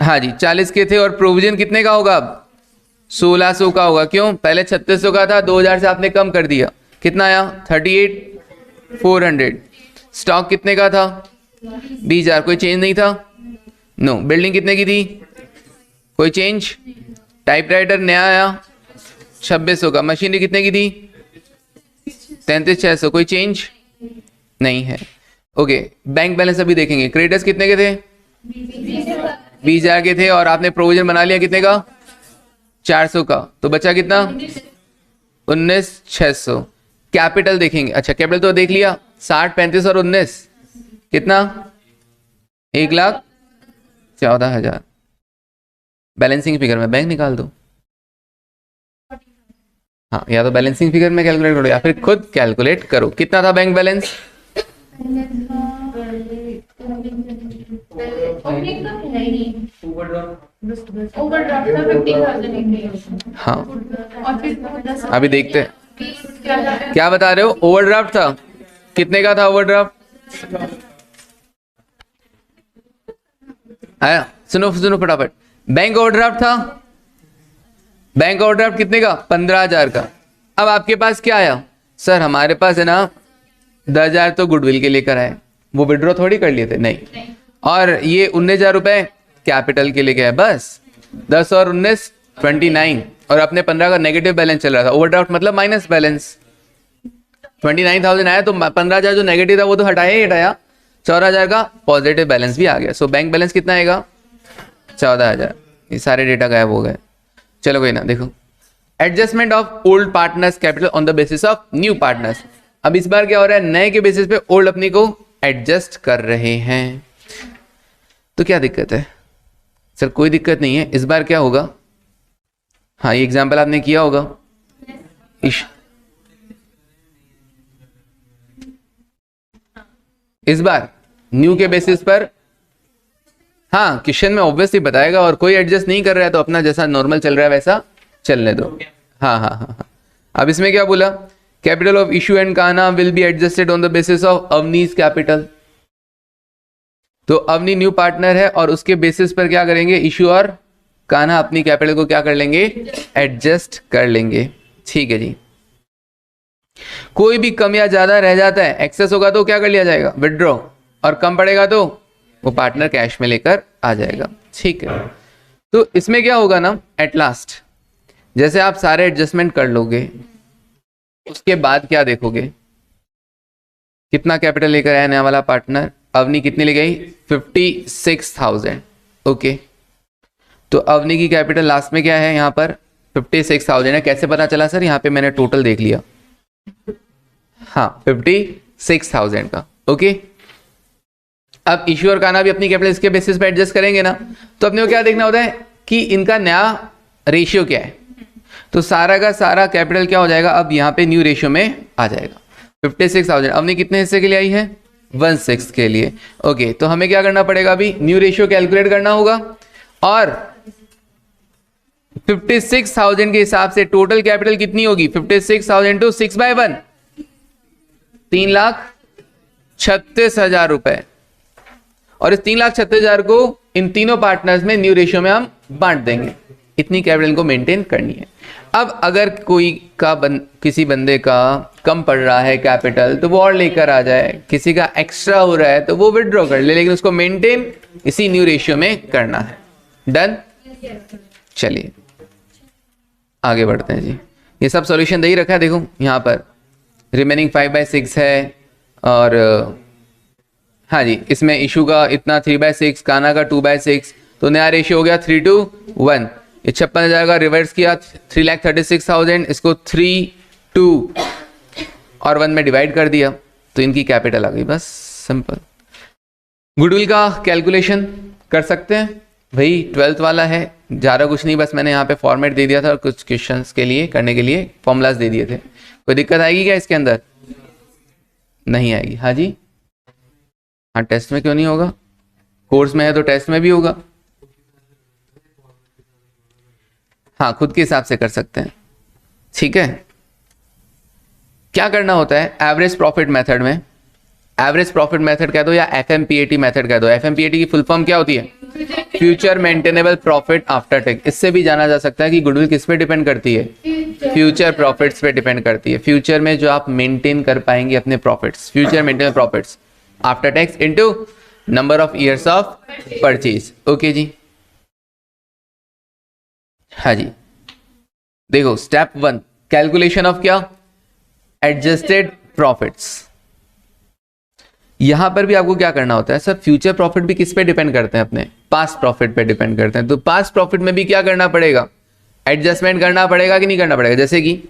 हाँ जी 40 के थे, और प्रोविजन कितने का होगा अब? 1600 का होगा। क्यों? पहले 3600 का था, 2000 से आपने कम कर दिया, कितना आया? 38,400। स्टॉक कितने का था? 20,000, कोई चेंज नहीं था? नो। बिल्डिंग कितने की थी? कोई चेंज? टाइपराइटर नया आया 2600 का। मशीनरी कितने की थी? 33,600, कोई चेंज नहीं है। ओके बैंक बैलेंस अभी देखेंगे। क्रेडिटर्स कितने के थे? 20,000 के थे, और आपने प्रोविजन बना लिया कितने का? 400 का, तो बचा कितना? 19,600। कैपिटल देखेंगे। अच्छा कैपिटल तो देख लिया, 60, 35 और 19 कितना? 1,14,000। बैलेंसिंग फिगर में बैंक निकाल दो। हाँ या तो बैलेंसिंग फिगर में कैलकुलेट करो या फिर खुद कैलकुलेट करो। कितना था बैंक बैलेंस? हाँ अभी देखते हैं क्या बता रहे हो। ओवरड्राफ्ट था, कितने का था ओवरड्राफ्ट? आया? सुनो सुनो फटाफट। बैंक ओवरड्राफ्ट था, बैंक ओवरड्राफ्ट कितने का? 15,000 का। अब आपके पास क्या आया? सर हमारे पास है ना 10,000 तो गुडविल के लेकर आए, वो विड्रॉ थोड़ी कर लिए थे, नहीं। और ये 19,000 रुपए कैपिटल के लिए गए, बस 10 और 19 29, और अपने 15 का नेगेटिव बैलेंस चल रहा था। ओवरड्राफ्ट मतलब माइनस बैलेंस। 29,000 आया तो 15,000 जो नेगेटिव था वो तो हटाया ही हटाया, 14,000 का पॉजिटिव बैलेंस भी आ गया। सो बैंक बैलेंस कितना आएगा? 14,000। ये सारे डेटा गायब हो गए। चलो कोई ना, देखो adjustment of old partners capital on the basis of new partners. अब इस बार क्या हो रहा है? नए के बेसिस पे ओल्ड अपनी को एडजस्ट कर रहे हैं, तो क्या दिक्कत है? सर कोई दिक्कत नहीं है। इस बार क्या होगा? हाँ ये एग्जाम्पल आपने किया होगा। इस बार न्यू के बेसिस पर, हाँ क्वेश्चन में ऑब्वियसली बताएगा, और कोई एडजस्ट नहीं कर रहा है तो अपना जैसा नॉर्मल चल रहा है वैसा चलने दो। हाँ हाँ हाँ हाँ। अब इसमें क्या बोला? Capital of issue and Kanha will be adjusted on the basis of Avni's capital. तो अवनी न्यू पार्टनर है, और उसके बेसिस पर क्या करेंगे? इशू और कान्हा अपनी कैपिटल को क्या कर लेंगे? एडजस्ट कर लेंगे। ठीक है जी। कोई भी कम या ज्यादा रह जाता है, एक्सेस होगा तो क्या कर लिया जाएगा? विड्रॉ, और कम पड़ेगा तो वो पार्टनर कैश में लेकर आ जाएगा। ठीक है, तो इसमें क्या होगा ना, एट लास्ट जैसे आप सारे एडजस्टमेंट कर लोगे, उसके बाद क्या देखोगे? कितना कैपिटल लेकर आया नया वाला पार्टनर? अवनी कितनी ले गई? 56,000। ओके, तो अवनी की कैपिटल लास्ट में क्या है? यहाँ पर 56,000 है। कैसे पता चला सर? यहाँ पे मैंने टोटल देख लिया। हाँ 56,000 का। ओके, अब इश्यूअर का ना भी अपनी कैपिटल इसके बेसिस पे एडजस्ट करेंगे ना, तो अपने को क्या देखना होता है कि इनका नया रेशियो क्या है। तो सारा का सारा कैपिटल क्या हो जाएगा, अब यहाँ पे न्यू रेशियो में आ जाएगा। 56,000 अपने कितने हिस्से के लिए आई है, 1/6 के लिए। ओके, तो हमें क्या करना पड़ेगा, अभी न्यू रेशियो कैलकुलेट करना होगा और 56,000 के हिसाब से टोटल कैपिटल कितनी होगी, 56,000 टू 6/1, 3,36,000 रुपए। और इस 3,36,000 को इन तीनों पार्टनर्स में न्यू रेशियो में हम बांट देंगे। इतनी कैपिटल को मेंटेन करनी है। अब अगर कोई का किसी बंदे का कम पड़ रहा है कैपिटल तो वो और लेकर आ जाए, किसी का एक्स्ट्रा हो रहा है तो वो विड्रॉ कर ले, लेकिन उसको मेंटेन इसी न्यू रेशियो में करना है। डन, चलिए आगे बढ़ते हैं जी। ये सब सॉल्यूशन दे ही रखा है, देखो यहाँ पर रिमेनिंग 5/6 है और हाँ जी, इसमें इशू का इतना 3/6, काना का 2/6, तो नया रेशियो हो गया 3:1। ये 56,000 का रिवर्स किया 3,36,000, इसको 3, 2 और 1 में डिवाइड कर दिया तो इनकी कैपिटल आ गई, बस सिंपल। गुडविल का कैलकुलेशन कर सकते हैं भाई, 12th वाला है, ज़्यादा कुछ नहीं, बस मैंने यहाँ पे फॉर्मेट दे दिया था और कुछ क्वेश्चंस के लिए करने के लिए फॉर्मूलाज दे दिए थे। कोई दिक्कत आएगी क्या इसके अंदर, नहीं आएगी। हाँ जी, हाँ टेस्ट में क्यों नहीं होगा, कोर्स में है तो टेस्ट में भी होगा। हाँ खुद के हिसाब से कर सकते हैं, ठीक है। क्या करना होता है एवरेज प्रॉफिट मेथड में, एवरेज प्रॉफिट मेथड कह दो या FMPAT मेथड कह दो। FMPAT की फुल फॉर्म क्या होती है, future maintainable profit after tax. इससे भी जाना जा सकता है कि गुडविल किस पे डिपेंड करती है, फ्यूचर प्रॉफिट्स पे डिपेंड करती है। फ्यूचर में जो आप मेंटेन कर पाएंगे अपने profits, future maintainable profits after tax into number of years of purchase. Okay जी, हाँ जी, देखो स्टेप 1 कैलकुलेशन ऑफ क्या, एडजस्टेड प्रॉफिट्स। यहां पर भी आपको क्या करना होता है, सर फ्यूचर प्रॉफिट भी किस पे डिपेंड करते हैं, अपने पास्ट प्रॉफिट पे डिपेंड करते हैं। तो पास्ट प्रॉफिट में भी क्या करना पड़ेगा, एडजस्टमेंट करना पड़ेगा कि नहीं करना पड़ेगा। जैसे कि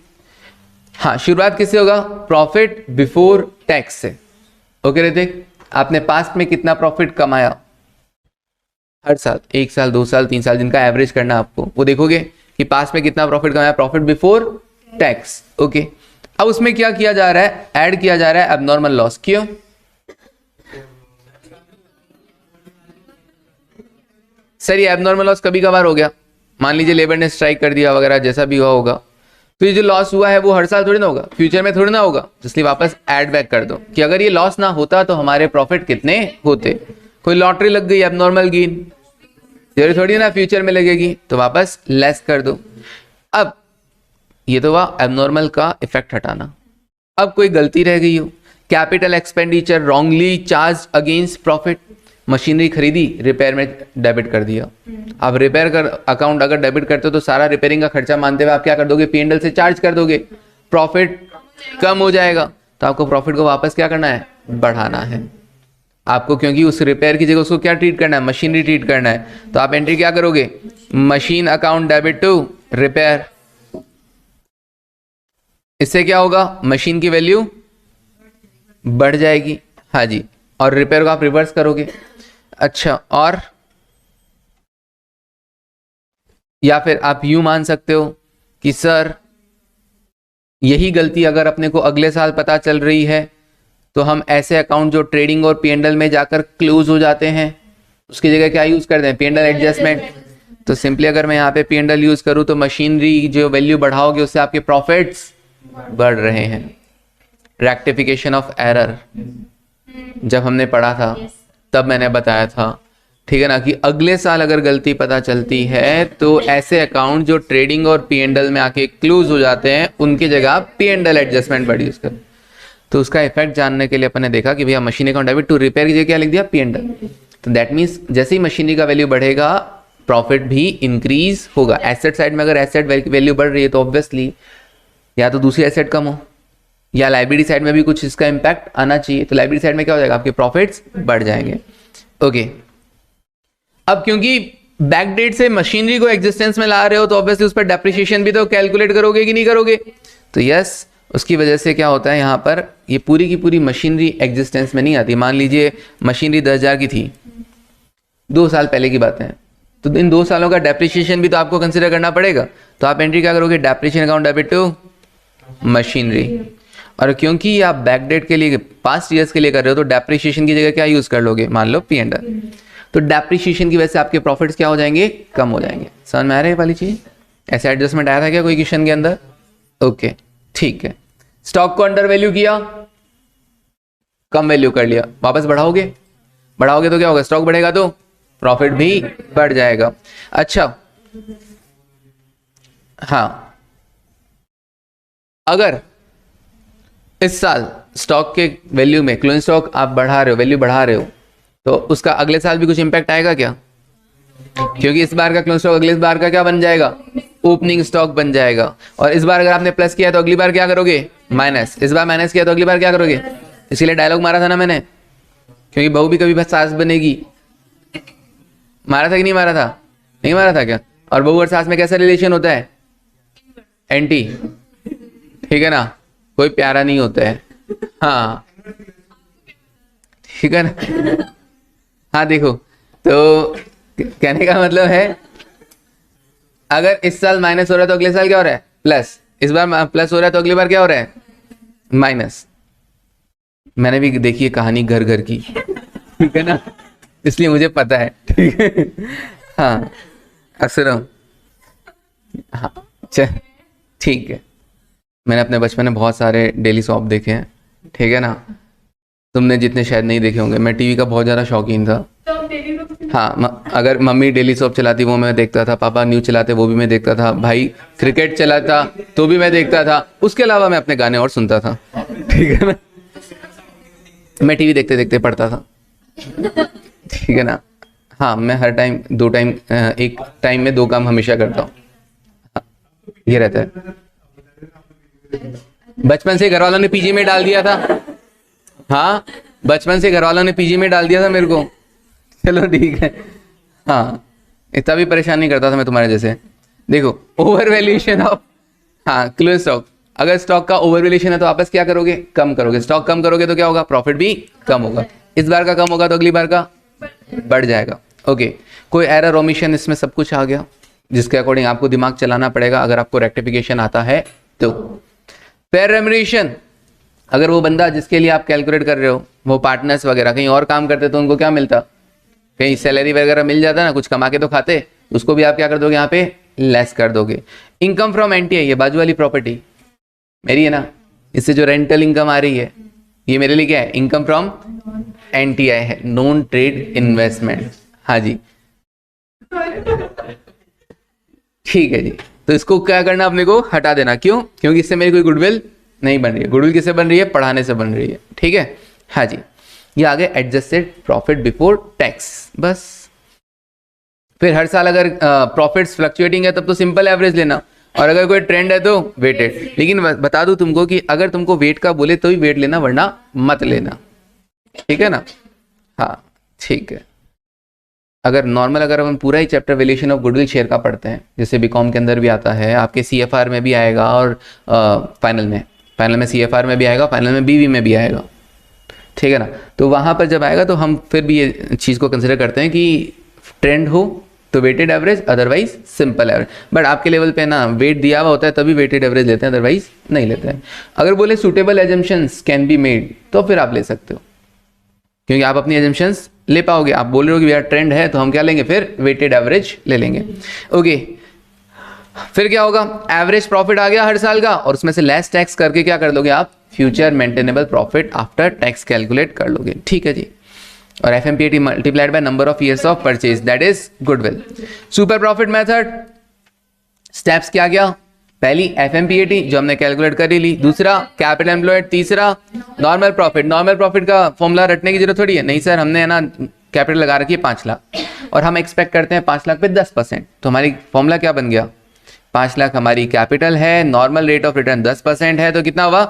हाँ, शुरुआत किससे होगा, प्रॉफिट बिफोर टैक्स से। ओके ऋतिक, आपने पास्ट में कितना प्रॉफिट कमाया हर साल, 1 साल 2 साल 3 साल, जिनका एवरेज करना आपको, वो देखोगे कि पास्ट में कितना प्रॉफिट कमाया, प्रॉफिट बिफोर टैक्स। ओके, अब उसमें क्या किया जा रहा है, ऐड किया जा रहा है एबनॉर्मल लॉस। क्यों, सर ये एबनॉर्मल लॉस कभी कभार हो गया, मान लीजिए लेबर ने स्ट्राइक कर दिया वगैरह, जैसा भी हुआ होगा, तो ये जो लॉस हुआ है वो हर साल थोड़ी ना होगा, फ्यूचर में थोड़ी ना होगा, इसलिए वापस ऐड बैक कर दो कि अगर ये लॉस ना होता तो हमारे प्रॉफिट कितने होते। कोई लॉटरी लग गई एबनॉर्मल गेन, जरूरी थोड़ी ना फ्यूचर में लगेगी, तो वापस लेस कर दो। अब ये तो हुआ एबनॉर्मल का इफेक्ट हटाना। अब कोई गलती रह गई हो, capital expenditure wrongly charge against profit, machinery खरीदी रिपेयर में डेबिट कर दिया। अब रिपेयर कर अकाउंट अगर डेबिट करते हो तो सारा रिपेयरिंग का खर्चा मानते हुए आप क्या कर दोगे, P&L से चार्ज कर दोगे, प्रॉफिट कम हो जाएगा। तो आपको प्रॉफिट को वापस क्या करना है, बढ़ाना है आपको, क्योंकि उस रिपेयर की जगह उसको क्या ट्रीट करना है, मशीनरी ट्रीट करना है। तो आप एंट्री क्या करोगे, machine account debit to repair. इससे क्या होगा, मशीन की वैल्यू बढ़ जाएगी। हाँ जी, और रिपेयर को आप रिवर्स करोगे। अच्छा, और या फिर आप यूं मान सकते हो कि सर यही गलती अगर अपने को अगले साल पता चल रही है तो हम ऐसे अकाउंट जो ट्रेडिंग और P&L में जाकर क्लोज हो जाते हैं उसकी जगह क्या यूज करते हैं, P&L एडजस्टमेंट। तो सिंपली अगर मैं यहाँ पे P&L यूज करूँ तो मशीनरी जो वैल्यू बढ़ाओगे उससे आपके प्रॉफिट्स बढ़ रहे हैं। रेक्टिफिकेशन ऑफ एरर जब हमने पढ़ा था तब मैंने बताया था, ठीक है ना, कि अगले साल अगर गलती पता चलती है तो ऐसे अकाउंट जो ट्रेडिंग और P&L में आके क्लोज हो जाते हैं उनकी जगह आप P&L एडजस्टमेंट वर्ड यूज करें। तो उसका इफेक्ट जानने के लिए अपन ने देखा कि भैया machine account debit to repair की जगह क्या लिख दिया, P&L। तो दैट मीन्स जैसे ही मशीनरी का वैल्यू बढ़ेगा प्रॉफिट भी इंक्रीज होगा। एसेट साइड में अगर एसेट वैल्यू बढ़ रही है तो ऑब्वियसली या तो दूसरी एसेट कम हो या लाइबिलिटी साइड में भी कुछ इसका इंपैक्ट आना चाहिए। तो लाइबिलिटी साइड में क्या हो जाएगा, आपके प्रॉफिट्स बढ़ जाएंगे। ओके, अब क्योंकि बैकडेट से मशीनरी को एग्जिस्टेंस में ला रहे हो तो ऑब्वियसली उस पर डेप्रिसिएशन भी तो कैलकुलेट करोगे कि नहीं करोगे। तो यस, उसकी वजह से क्या होता है यहाँ पर, ये पूरी की पूरी मशीनरी एग्जिस्टेंस में नहीं आती। मान लीजिए मशीनरी 10,000 की थी, 2 साल पहले की बात है, तो इन 2 सालों का डेप्रिसिएशन भी तो आपको कंसिडर करना पड़ेगा। तो आप एंट्री क्या करोगे, depreciation account debit to machinery. और क्योंकि आप बैकडेट के लिए पास्ट ईयर्स के लिए कर रहे हो, तो डेप्रिसिएशन की जगह क्या यूज कर लोगे, मान लो P&L। तो डेप्रिसिएशन की वजह से आपके प्रॉफिट्स क्या हो जाएंगे, कम हो जाएंगे। समझ में आ रहा है वाली चीज? ऐसा एडजस्टमेंट आया था क्या कोई क्वेश्चन के अंदर? ओके ठीक है। स्टॉक को अंडर वैल्यू किया, कम वैल्यू कर लिया, वापस बढ़ाओगे, बढ़ाओगे तो क्या होगा, स्टॉक बढ़ेगा तो प्रॉफिट भी बढ़ जाएगा। अच्छा हाँ, अगर इस साल स्टॉक के वैल्यू में क्लोजिंग स्टॉक आप बढ़ा रहे हो, वैल्यू बढ़ा रहे हो, तो उसका अगले साल भी कुछ इंपैक्ट आएगा क्या? क्योंकि इस बार का क्लोजिंग स्टॉक अगले बार का क्या बन जाएगा, ओपनिंग स्टॉक बन जाएगा। और इस बार अगर आपने प्लस किया तो अगली बार क्या करोगे, माइनस। इस बार माइनस किया तो अगली बार क्या करोगे। इसीलिए डायलॉग मारा था ना मैंने, क्योंकि बहू भी कभी सास बनेगी। मारा था कि नहीं मारा था? नहीं मारा था क्या? और बहू और सास में कैसा रिलेशन होता है, एंटी, ठीक है ना, कोई प्यारा नहीं होता है। हाँ ठीक है ना। हाँ देखो, तो कहने का मतलब है, अगर इस साल माइनस हो रहा है तो अगले साल क्या हो रहा है, प्लस। इस बार प्लस हो रहा है तो अगली बार क्या हो रहा है, माइनस। मैंने भी देखी है कहानी घर घर की, ठीक है ना, इसलिए मुझे पता है, ठीक है। हाँ अक्सर, हाँ चल ठीक है। मैंने अपने बचपन में बहुत सारे डेली सॉप देखे हैं, ठीक है ना, तुमने जितने शायद नहीं देखे होंगे। मैं टीवी का बहुत ज़्यादा शौकीन था। हाँ, अगर मम्मी डेली सॉप चलाती वो मैं देखता था, पापा न्यूज़ चलाते वो भी मैं देखता था, भाई क्रिकेट चलाता तो भी मैं देखता था। उसके अलावा मैं अपने गाने और सुनता था, ठीक है ना। मैं टीवी देखते देखते पढ़ता था, ठीक है ना। हाँ मैं हर टाइम 2 टाइम, एक टाइम में 2 काम हमेशा करता हूँ, ये रहता है। बचपन से घर वालों ने पीजी में डाल दिया था। हाँ बचपन से घर वालों ने पीजी में डाल दिया था मेरे को। चलो ठीक है। हाँ इतना भी परेशान नहीं करता था मैं तुम्हारे जैसे। देखो ओवर वैल्यूएशन ऑफ, हाँ क्लोज स्टॉक, अगर स्टॉक का ओवर वैल्यूएशन है तो वापस क्या करोगे, कम करोगे। स्टॉक कम करोगे तो क्या होगा, प्रॉफिट भी कम होगा। इस बार का कम होगा तो अगली बार का बढ़ जाएगा। ओके, कोई एरर ओमिशन इसमें सब कुछ आ गया, जिसके अकॉर्डिंग आपको दिमाग चलाना पड़ेगा अगर आपको रेक्टिफिकेशन आता है तो। फेयर रेम्यूनरेशन, अगर वो बंदा जिसके लिए आप कैलकुलेट कर रहे हो वो पार्टनर्स वगैरह कहीं और काम करते तो उनको क्या मिलता, कहीं सैलरी वगैरह मिल जाता ना, कुछ कमा के तो खाते, उसको भी आप क्या कर दोगे, यहाँ पे लेस कर दोगे। इनकम फ्रॉम एनटीआई, ये बाजू वाली प्रॉपर्टी मेरी है ना, इससे जो रेंटल इनकम आ रही है ये मेरे लिए क्या है, इनकम फ्रॉम एनटीआई है, नॉन ट्रेड इन्वेस्टमेंट। हाँ जी ठीक है जी। तो इसको क्या करना, अपने को हटा देना। क्यों? क्योंकि इससे मेरी कोई गुडविल नहीं बन रही है। गुडविल किससे बन रही है, पढ़ाने से बन रही है, ठीक है। हाँ जी, ये आगे एडजस्टेड प्रॉफिट बिफोर टैक्स, बस। फिर हर साल अगर प्रॉफिट्स फ्लक्चुएटिंग है तब तो सिंपल एवरेज लेना, और अगर कोई ट्रेंड है तो वेटेड। लेकिन बता दूं तुमको कि अगर तुमको वेट का बोले तो ही वेट लेना, वरना मत लेना, ठीक है ना। हाँ ठीक है। अगर नॉर्मल, अगर हम पूरा ही chapter valuation of goodwill share का पढ़ते हैं, जैसे बीकॉम के अंदर भी आता है, आपके सीएफआर में भी आएगा, और फाइनल में सीएफआर में भी आएगा, फाइनल में बीवी में भी आएगा, ठीक है ना। तो वहाँ पर जब आएगा तो हम फिर भी ये चीज़ को कंसिडर करते हैं कि ट्रेंड हो तो weighted average, otherwise simple average. But आपके लेवल पे ना वेट दिया हुआ होता है तभी वेटेड एवरेज लेते हैं, अदरवाइज नहीं लेते हैं। अगर बोले suitable assumptions can be made तो फिर आप ले सकते हो, क्योंकि आप अपनी एजम्पशंस ले पाओगे। आप बोल रहे हो कि यार ट्रेंड है तो हम क्या लेंगे, फिर वेटेड एवरेज ले लेंगे। ओके, फिर क्या होगा, एवरेज प्रॉफिट आ गया हर साल का, और उसमें से लेस टैक्स करके क्या कर दोगे आप, future maintainable profit after tax calculate कर लोगे, ठीक है जी। और FMPAT multiplied by number of years of purchase, that is goodwill. Super profit method, steps क्या क्या, पहली एफएमपीएटी जो हमने कैलकुलेट कर ही ली, दूसरा कैपिटल एम्प्लॉयड, तीसरा नॉर्मल प्रॉफिट। नॉर्मल प्रॉफिट का फॉर्मूला रटने की जरूरत थोड़ी है, नहीं सर हमने है ना कैपिटल लगा रखी है 5 लाख और हम एक्सपेक्ट करते हैं 5 लाख पे 10%, तो हमारी फॉर्मूला क्या बन गया, 5 लाख हमारी कैपिटल है, नॉर्मल रेट ऑफ रिटर्न 10% है, तो कितना हुआ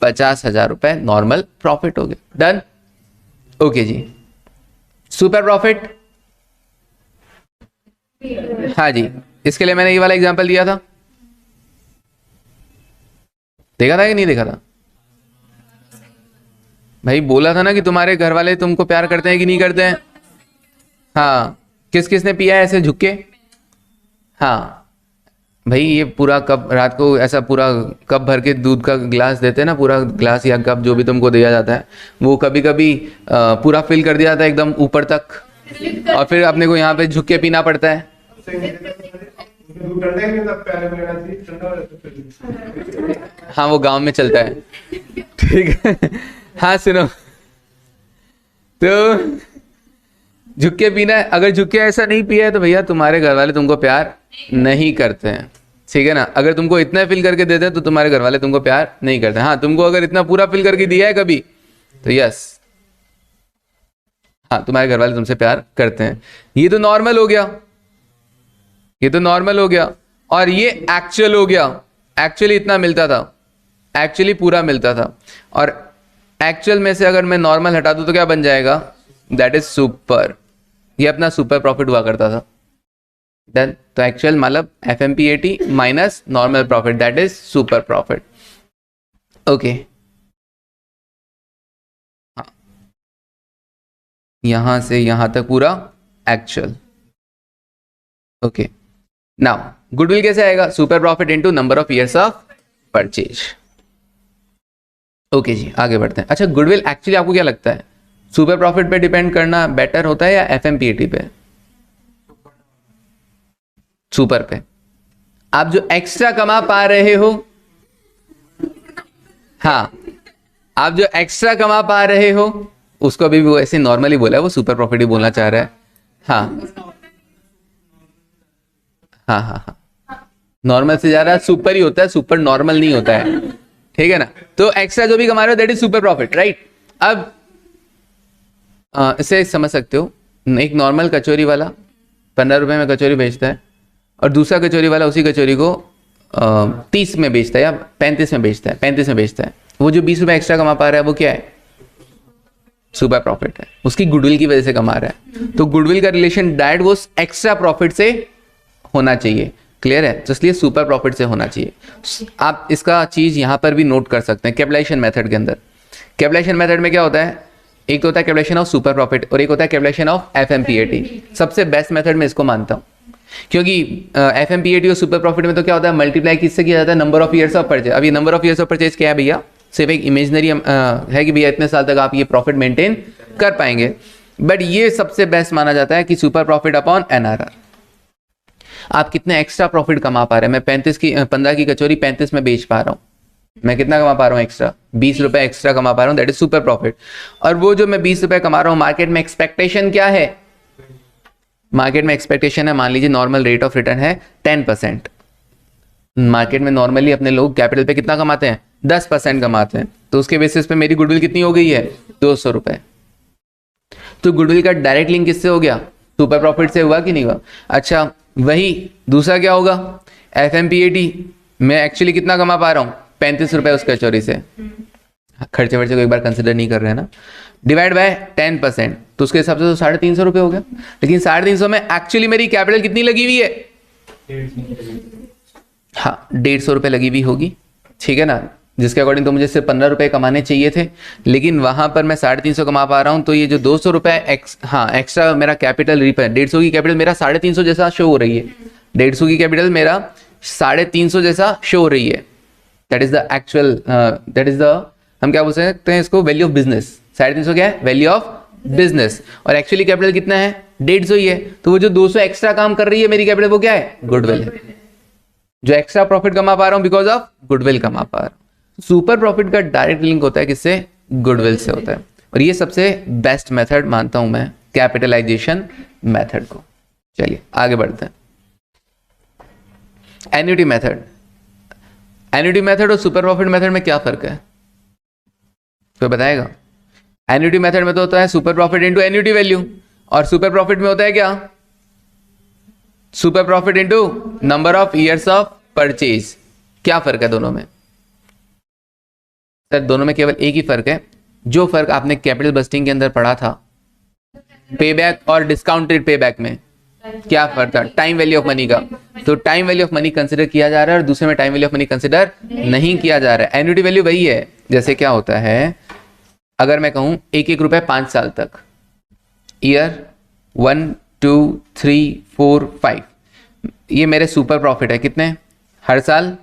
50,000 रुपए नॉर्मल प्रॉफिट हो गया। डन, ओके जी। सुपर प्रॉफिट, हाँ जी, इसके लिए मैंने ये वाला एग्जांपल दिया था, देखा था कि नहीं देखा था? भाई बोला था ना कि तुम्हारे घर वाले तुमको प्यार करते हैं कि नहीं करते हैं? हाँ, किस किस ने पिया है ऐसे झुक के? हाँ भाई, ये पूरा कप रात को ऐसा पूरा कप भर के दूध का गिलास देते हैं ना, पूरा ग्लास या कप जो भी तुमको दिया जाता है, वो कभी कभी पूरा फिल कर दिया जाता है एकदम ऊपर तक, और फिर अपने को यहाँ पे झुक के पीना पड़ता है। हाँ वो गांव में चलता है, ठीक है। हाँ सुनो, तो झुक के पीना है। अगर झुक के ऐसा नहीं पिया है तो भैया तुम्हारे घर वाले तुमको प्यार नहीं करते हैं, ठीक है ना। अगर तुमको इतना फिल करके देते हैं तो तुम्हारे घर वाले तुमको प्यार नहीं करते। हाँ तुमको अगर इतना पूरा फिल करके दिया है कभी तो यस, हाँ तुम्हारे घर वाले तुमसे प्यार करते हैं। ये तो नॉर्मल हो गया, ये तो नॉर्मल हो गया। और ये एक्चुअल हो गया, एक्चुअली इतना मिलता था, एक्चुअली पूरा मिलता था। और एक्चुअल में से अगर मैं नॉर्मल हटा दूं तो क्या बन जाएगा? That is super. ये अपना सुपर प्रॉफिट हुआ करता था। देन तो एक्चुअल मतलब FMPAT minus normal profit, that is super profit. Okay, हाँ यहां से यहां तक पूरा एक्चुअल। ओके, नाउ गुडविल कैसे आएगा? Super profit into number of years of purchase. Okay जी, आगे बढ़ते हैं। अच्छा, गुडविल एक्चुअली आपको क्या लगता है, सुपर प्रॉफिट पे डिपेंड करना बेटर होता है या एफएमपीएटी पे? सुपर पे। आप जो एक्स्ट्रा कमा पा रहे हो, हाँ आप जो एक्स्ट्रा कमा पा रहे हो उसको अभी भी वो ऐसे नॉर्मली बोला है, वो सुपर प्रॉफिट ही बोलना चाह रहा है। हाँ हाँ हाँ हाँ, नॉर्मल से ज्यादा सुपर ही होता है, सुपर नॉर्मल नहीं होता है, ठीक है ना। तो एक्स्ट्रा जो भी कमा रहे हो that is super profit, right. अब इसे समझ सकते हो, एक नॉर्मल कचौरी वाला 15 रुपए में कचौरी बेचता है और दूसरा कचौरी वाला उसी कचौरी को 30 में बेचता है या 35 में बेचता है, 35 में बेचता है। वो जो 20 रुपए एक्स्ट्रा कमा पा रहा है वो क्या है? सुपर प्रॉफिट है, उसकी गुडविल की वजह से कमा रहा है। तो गुडविल का रिलेशन डायरेक्ट वो एक्स्ट्रा प्रॉफिट से होना चाहिए, क्लियर है? तो इसलिए सुपर प्रॉफिट से होना चाहिए। आप इसका चीज यहां पर भी नोट कर सकते हैं कैपिटलाइजेशन मेथड के अंदर। कैपिटलाइजेशन मेथड में क्या होता है, एक तो होता है कैपिटलाइजेशन ऑफ सुपर प्रॉफिट और एक होता है कैपिटलाइजेशन ऑफ एफएमपीएटी। सबसे बेस्ट मेथड में इसको मानता हूं, क्योंकि एफएमपीएटी और सुपर प्रॉफिट में तो क्या होता है, मल्टीप्लाई किससे किया जाता है? Number of years of purchase. अब ये number of years of purchase क्या है भैया? सिर्फ एक इमेजनरी है कि भैया इतने साल तक आप ये प्रॉफिट मेंटेन कर पाएंगे। बट ये सबसे बेस्ट माना जाता है कि सुपर प्रॉफिट अपॉन एनआरआर। आप कितने एक्स्ट्रा प्रॉफिट कमा पा रहे हैं? मैं 15 की कचौरी 35 में बेच पा रहा हूं, मैं कितना कमा पा रहा हूं एक्स्ट्रा? 20 रुपए एक्स्ट्रा कमा पा रहा हूं, दैट इज सुपर प्रॉफिट। और वो जो मैं 20 रुपए कमा रहा हूं, मार्केट में एक्सपेक्टेशन क्या है? मार्केट में एक्सपेक्टेशन है, मान लीजिए नॉर्मल रेट ऑफ रिटर्न है 10%। मार्केट में नॉर्मली अपने लोग कैपिटल पे कितना कमाते हैं? 10% कमाते हैं। तो उसके बेसिस पे मेरी गुडविल कितनी हो गई है? 200 रुपए। तो गुडविल का डायरेक्ट लिंक किससे हो गया? सुपर प्रॉफिट से हुआ कि नहीं हुआ? अच्छा, वही दूसरा क्या होगा? एफएमपीएटी मैं एक्चुअली कितना कमा पा रहा हूं? 35 रुपए उस कचौरी से। खर्चे वर्चे को एक बार कंसिडर नहीं कर रहे हैं ना, डिवाइड बाय 10%, तो उसके हिसाब से तो 350 रुपए हो गया। लेकिन 350 में एक्चुअली मेरी कैपिटल कितनी लगी हुई है? हाँ 150 रुपए लगी हुई होगी, ठीक है ना, जिसके अकॉर्डिंग तो मुझे सिर्फ 15 रुपए कमाने चाहिए थे, लेकिन वहां पर मैं 350 कमा पा रहा हूं। तो ये जो 200 रुपए एक्स्ट्रा मेरा कैपिटल रीप है, 150 की कैपिटल मेरा 350 जैसा शो हो रही है, 150 की कैपिटल मेरा 350 जैसा शो हो रही है। That is the actual, that is the, हम क्या बोल सकते हैं इसको, वैल्यू ऑफ बिजनेस। 350 क्या है? Value of business. और एक्चुअली कैपिटल कितना है? 150 ही है। तो वो जो 200 एक्स्ट्रा काम कर रही है मेरी कैपिटल, वो क्या है? गुडविल है। जो एक्स्ट्रा प्रॉफिट कमा पा रहा हूं बिकॉज ऑफ गुडविल कमा पा रहा हूं। सुपर प्रॉफिट का डायरेक्ट लिंक होता है किससे? गुडविल से होता है। और ये सबसे बेस्ट मेथड मानता हूं मैं कैपिटलाइजेशन मेथड को। चलिए आगे बढ़ते हैं। एन्युटी मेथड, एन्युटी मेथड और सुपर प्रॉफिट मेथड में क्या फर्क है? तो बताएगा। एन्युटी मेथड में तो होता है super profit into annuity value, और सुपर प्रॉफिट में होता है क्या? Super profit into number of years of purchase. क्या फर्क है दोनों में? सर दोनों में केवल एक ही फर्क है, जो फर्क आपने कैपिटल बस्टिंग के अंदर पढ़ा था पे बैक और डिस्काउंटेड पे बैक में, क्या फर्क था? टाइम वैल्यू ऑफ मनी का। तो time value of money consider किया जा रहा है और दूसरे में time value of money consider नहीं किया जा रहा है। एन्युटी वैल्यू वही है। जैसे क्या होता है, अगर मैं कहूं 1-1 रुपए 5 साल तक, ईयर 1 2 3 4 5, ये मेरे सुपर प्रॉफिट है। कितने? हर साल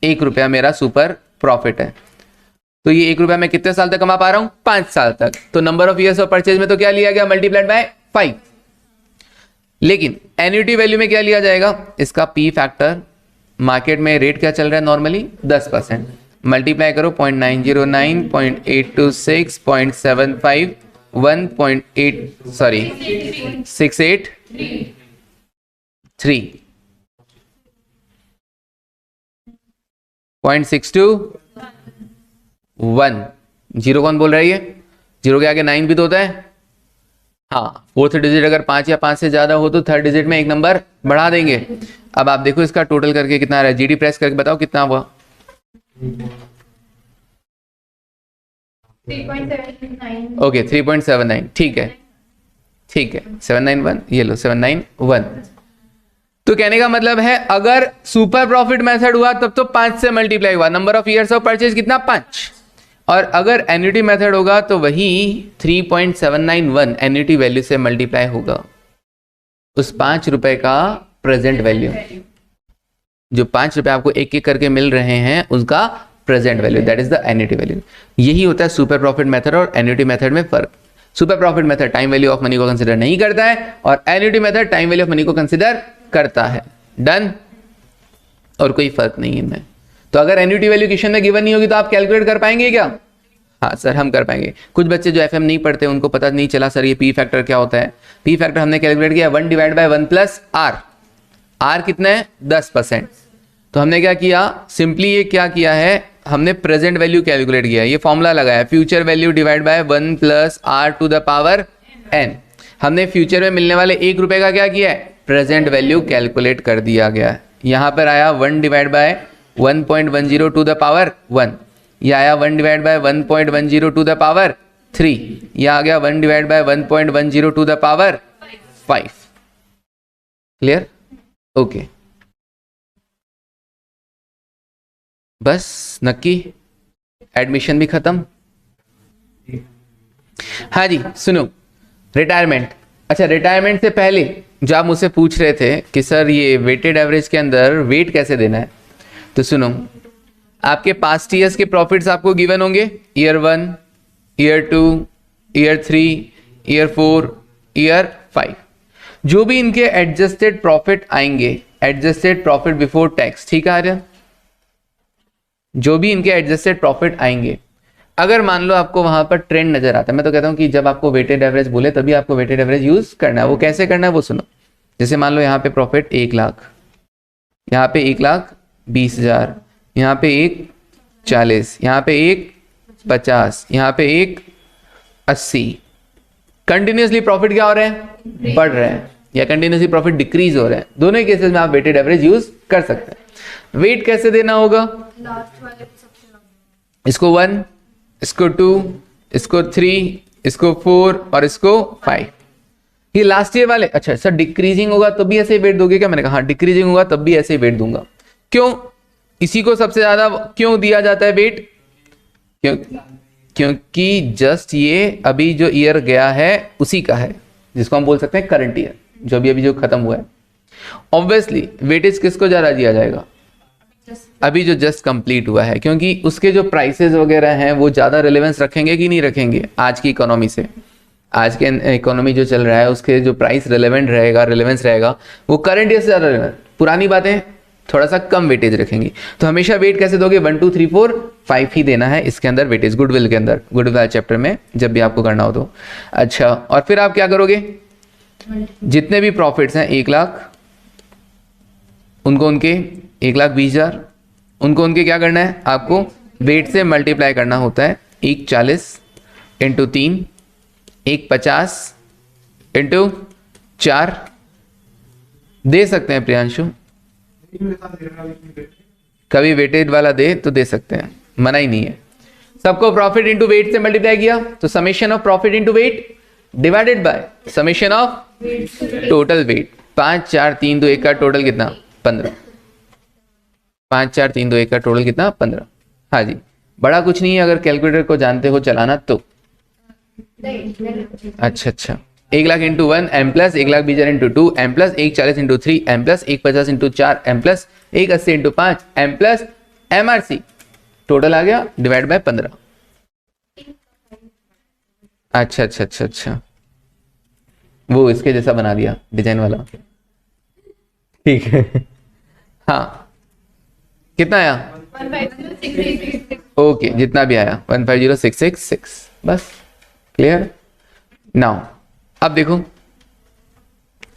1 रुपया मेरा सुपर प्रॉफिट है। तो ये 1 रुपया मैं कितने साल तक कमा पा रहा हूं? 5 साल तक। तो number of years of purchase में तो क्या लिया गया? Multiplied by 5। लेकिन एन्युटी वैल्यू में क्या लिया जाएगा? इसका पी फैक्टर, मार्केट में रेट क्या चल रहा है नॉर्मली? 10%। मल्टीप्लाई करो 0.909, 0.826, 0.75, 1.8 सॉरी 683, 0.621। जीरो कौन बोल रहा है? ये जीरो के आगे 9 भी तो होता है। हाँ, फोर्थ डिजिट अगर 5 या 5 से ज्यादा हो तो थर्ड डिजिट में एक नंबर बढ़ा देंगे। अब आप देखो इसका टोटल करके कितना आ रहा है। जीडी प्रेस करके बताओ कितना हुआ? 3.79। ओके 3.79। ठीक है, ठीक है, 791, ये लो 791। तो कहने का मतलब है अगर सुपर प्रॉफिट मेथड हुआ तब तो 5 से मल्टीप्लाई हुआ। Number of years of purchase कितना? 5। और अगर एन्युटी मेथड होगा तो वही 3.791 एन्युटी वैल्यू से मल्टीप्लाई होगा। उस 5 रुपए का प्रेजेंट वैल्यू, जो 5 रुपए आपको एक एक करके मिल रहे हैं, उसका present value, that is the annuity value. यही होता है सुपर प्रॉफिट मेथड और एन्युटी मेथड में फर्क। Super profit method time value of money को कंसिडर नहीं करता है और annuity method time value of money को कंसिडर करता है। डन? और कोई फर्क नहीं है इनमें। तो अगर एन्युटी वैल्यू क्वेश्चन में गिवन नहीं होगी तो आप कैलकुलेट कर पाएंगे क्या? हाँ सर, हम कर पाएंगे। कुछ बच्चे जो एफएम नहीं पढ़ते उनको पता नहीं चला सर ये पी फैक्टर क्या होता है। पी फैक्टर हमने कैलकुलेट किया 1 divide by 1 plus R. R कितना है? 10%। तो हमने क्या किया? सिंपली ये क्या किया है, हमने प्रेजेंट वैल्यू कैलकुलेट किया। ये फॉर्मूला लगाया, future value divide by 1 plus R to the power n। हमने फ्यूचर में मिलने वाले 1 रुपए का क्या किया है? प्रेजेंट वैल्यू कैलकुलेट कर दिया गया। यहां पर आया 1 divide by 1.10 to the power 1। यह आया 1 divide by 1.10 to the power 3। यह आ गया 1 divide by 1.10 to the power 5। Clear? Okay, बस नक्की एडमिशन भी खत्म। हाँ जी सुनो, रिटायरमेंट। अच्छा, रिटायरमेंट से पहले जो आप मुझसे पूछ रहे थे कि सर ये वेटेड एवरेज के अंदर वेट कैसे देना है, तो सुनो, आपके पास्ट ईयर्स के प्रॉफिट्स आपको गिवन होंगे, year 1, year 2, year 3, year 4, year 5। जो भी इनके एडजस्टेड प्रॉफिट आएंगे, एडजस्टेड प्रॉफिट बिफोर टैक्स, ठीक है आर्यन, जो भी इनके एडजस्टेड प्रॉफिट आएंगे, अगर मान लो आपको वहां पर ट्रेंड नजर आता है, मैं तो कहता हूं कि जब आपको वेटेड एवरेज बोले तभी आपको वेटेड एवरेज यूज करना है। वो कैसे करना है वो सुनो। जैसे मान लो यहाँ पे प्रॉफिट 1 लाख, यहाँ पे 1,20,000, यहाँ पे 1,40,000, यहाँ पे 1,50,000, यहाँ पे 1,80। कंटिन्यूसली प्रॉफिट क्या हो रहे हैं? बढ़ रहे हैं, या कंटिन्यूसली प्रॉफिट डिक्रीज हो रहे हैं। दोनों ही केसेस में आप वेटेड एवरेज यूज कर सकते हैं। वेट कैसे देना होगा? लास्ट वाले को सबसे लंबा। इसको 1, इसको 2, इसको 3, इसको 4 और इसको 5। ये लास्ट ईयर वाले। अच्छा सर, डिक्रीजिंग होगा तब भी ऐसे ही वेट दोगे क्या? मैंने कहा हाँ, डिक्रीजिंग होगा तब भी ऐसे ही वेट दूंगा। क्यों? इसी को सबसे ज्यादा क्यों दिया जाता है वेट? क्योंकि जस्ट ये अभी जो ईयर गया है उसी का है, जिसको हम बोल सकते हैं करंट ईयर, जो अभी जो खत्म हुआ है। ऑब्वियसली वेटेज किसको ज्यादा दिया जाएगा? अभी जो जस्ट कंप्लीट हुआ है, क्योंकि उसके जो प्राइसेस वगैरह हैं वो ज्यादा रिलेवेंस रखेंगे कि नहीं रखेंगे आज की इकोनॉमी से। आज के इकोनॉमी जो चल रहा है उसके जो प्राइस रिलेवेंट रहेगा, रिलेवेंस रहेगा, वो करंट ईयर से ज्यादा रिलेवेंट। पुरानी बातें थोड़ा सा कम वेटेज रखेंगी। तो हमेशा वेट कैसे दोगे? 1 2 3 4 5 ही देना है इसके अंदर वेटेज, गुडविल के अंदर, गुडविल चैप्टर में जब भी आपको करना हो तो। अच्छा, और फिर आप क्या करोगे? जितने भी प्रॉफिट्स हैं 1 लाख, उनको उनके 1,20,000, उनको उनके क्या करना है? आपको वेट से मल्टीप्लाई करना होता है। 1,40 इंटू 3, 1,50 इंटू 4 दे सकते हैं प्रियांशु। कभी वेटेड वाला दे तो दे सकते हैं, मना ही नहीं है। सबको प्रॉफिट इंटू वेट से मल्टीप्लाई किया तो summation of profit into weight divided by summation of total weight. 5 4 3 2 1 का टोटल कितना? 15। 5 4 3 2 1 का टोटल कितना? 15। हाँ जी, बड़ा कुछ नहीं है अगर कैलकुलेटर को जानते हो चलाना तो। अच्छा अच्छा, 1 lakh into 1 M plus 1 lakh 20,000 into 2 M plus 1 40 into 3 M plus 1 50 into 4 M plus 1 80 into 5 M plus M R C total आ गया डिवाइड बाय 15। अच्छा अच्छा अच्छा अच्छा, वो इसके जैसा बना दिया डिजाइन वाला, ठीक है। हाँ, कितना आया? 150,666। ओके, जितना भी आया 150,666, बस क्लियर। नाउ अब देखो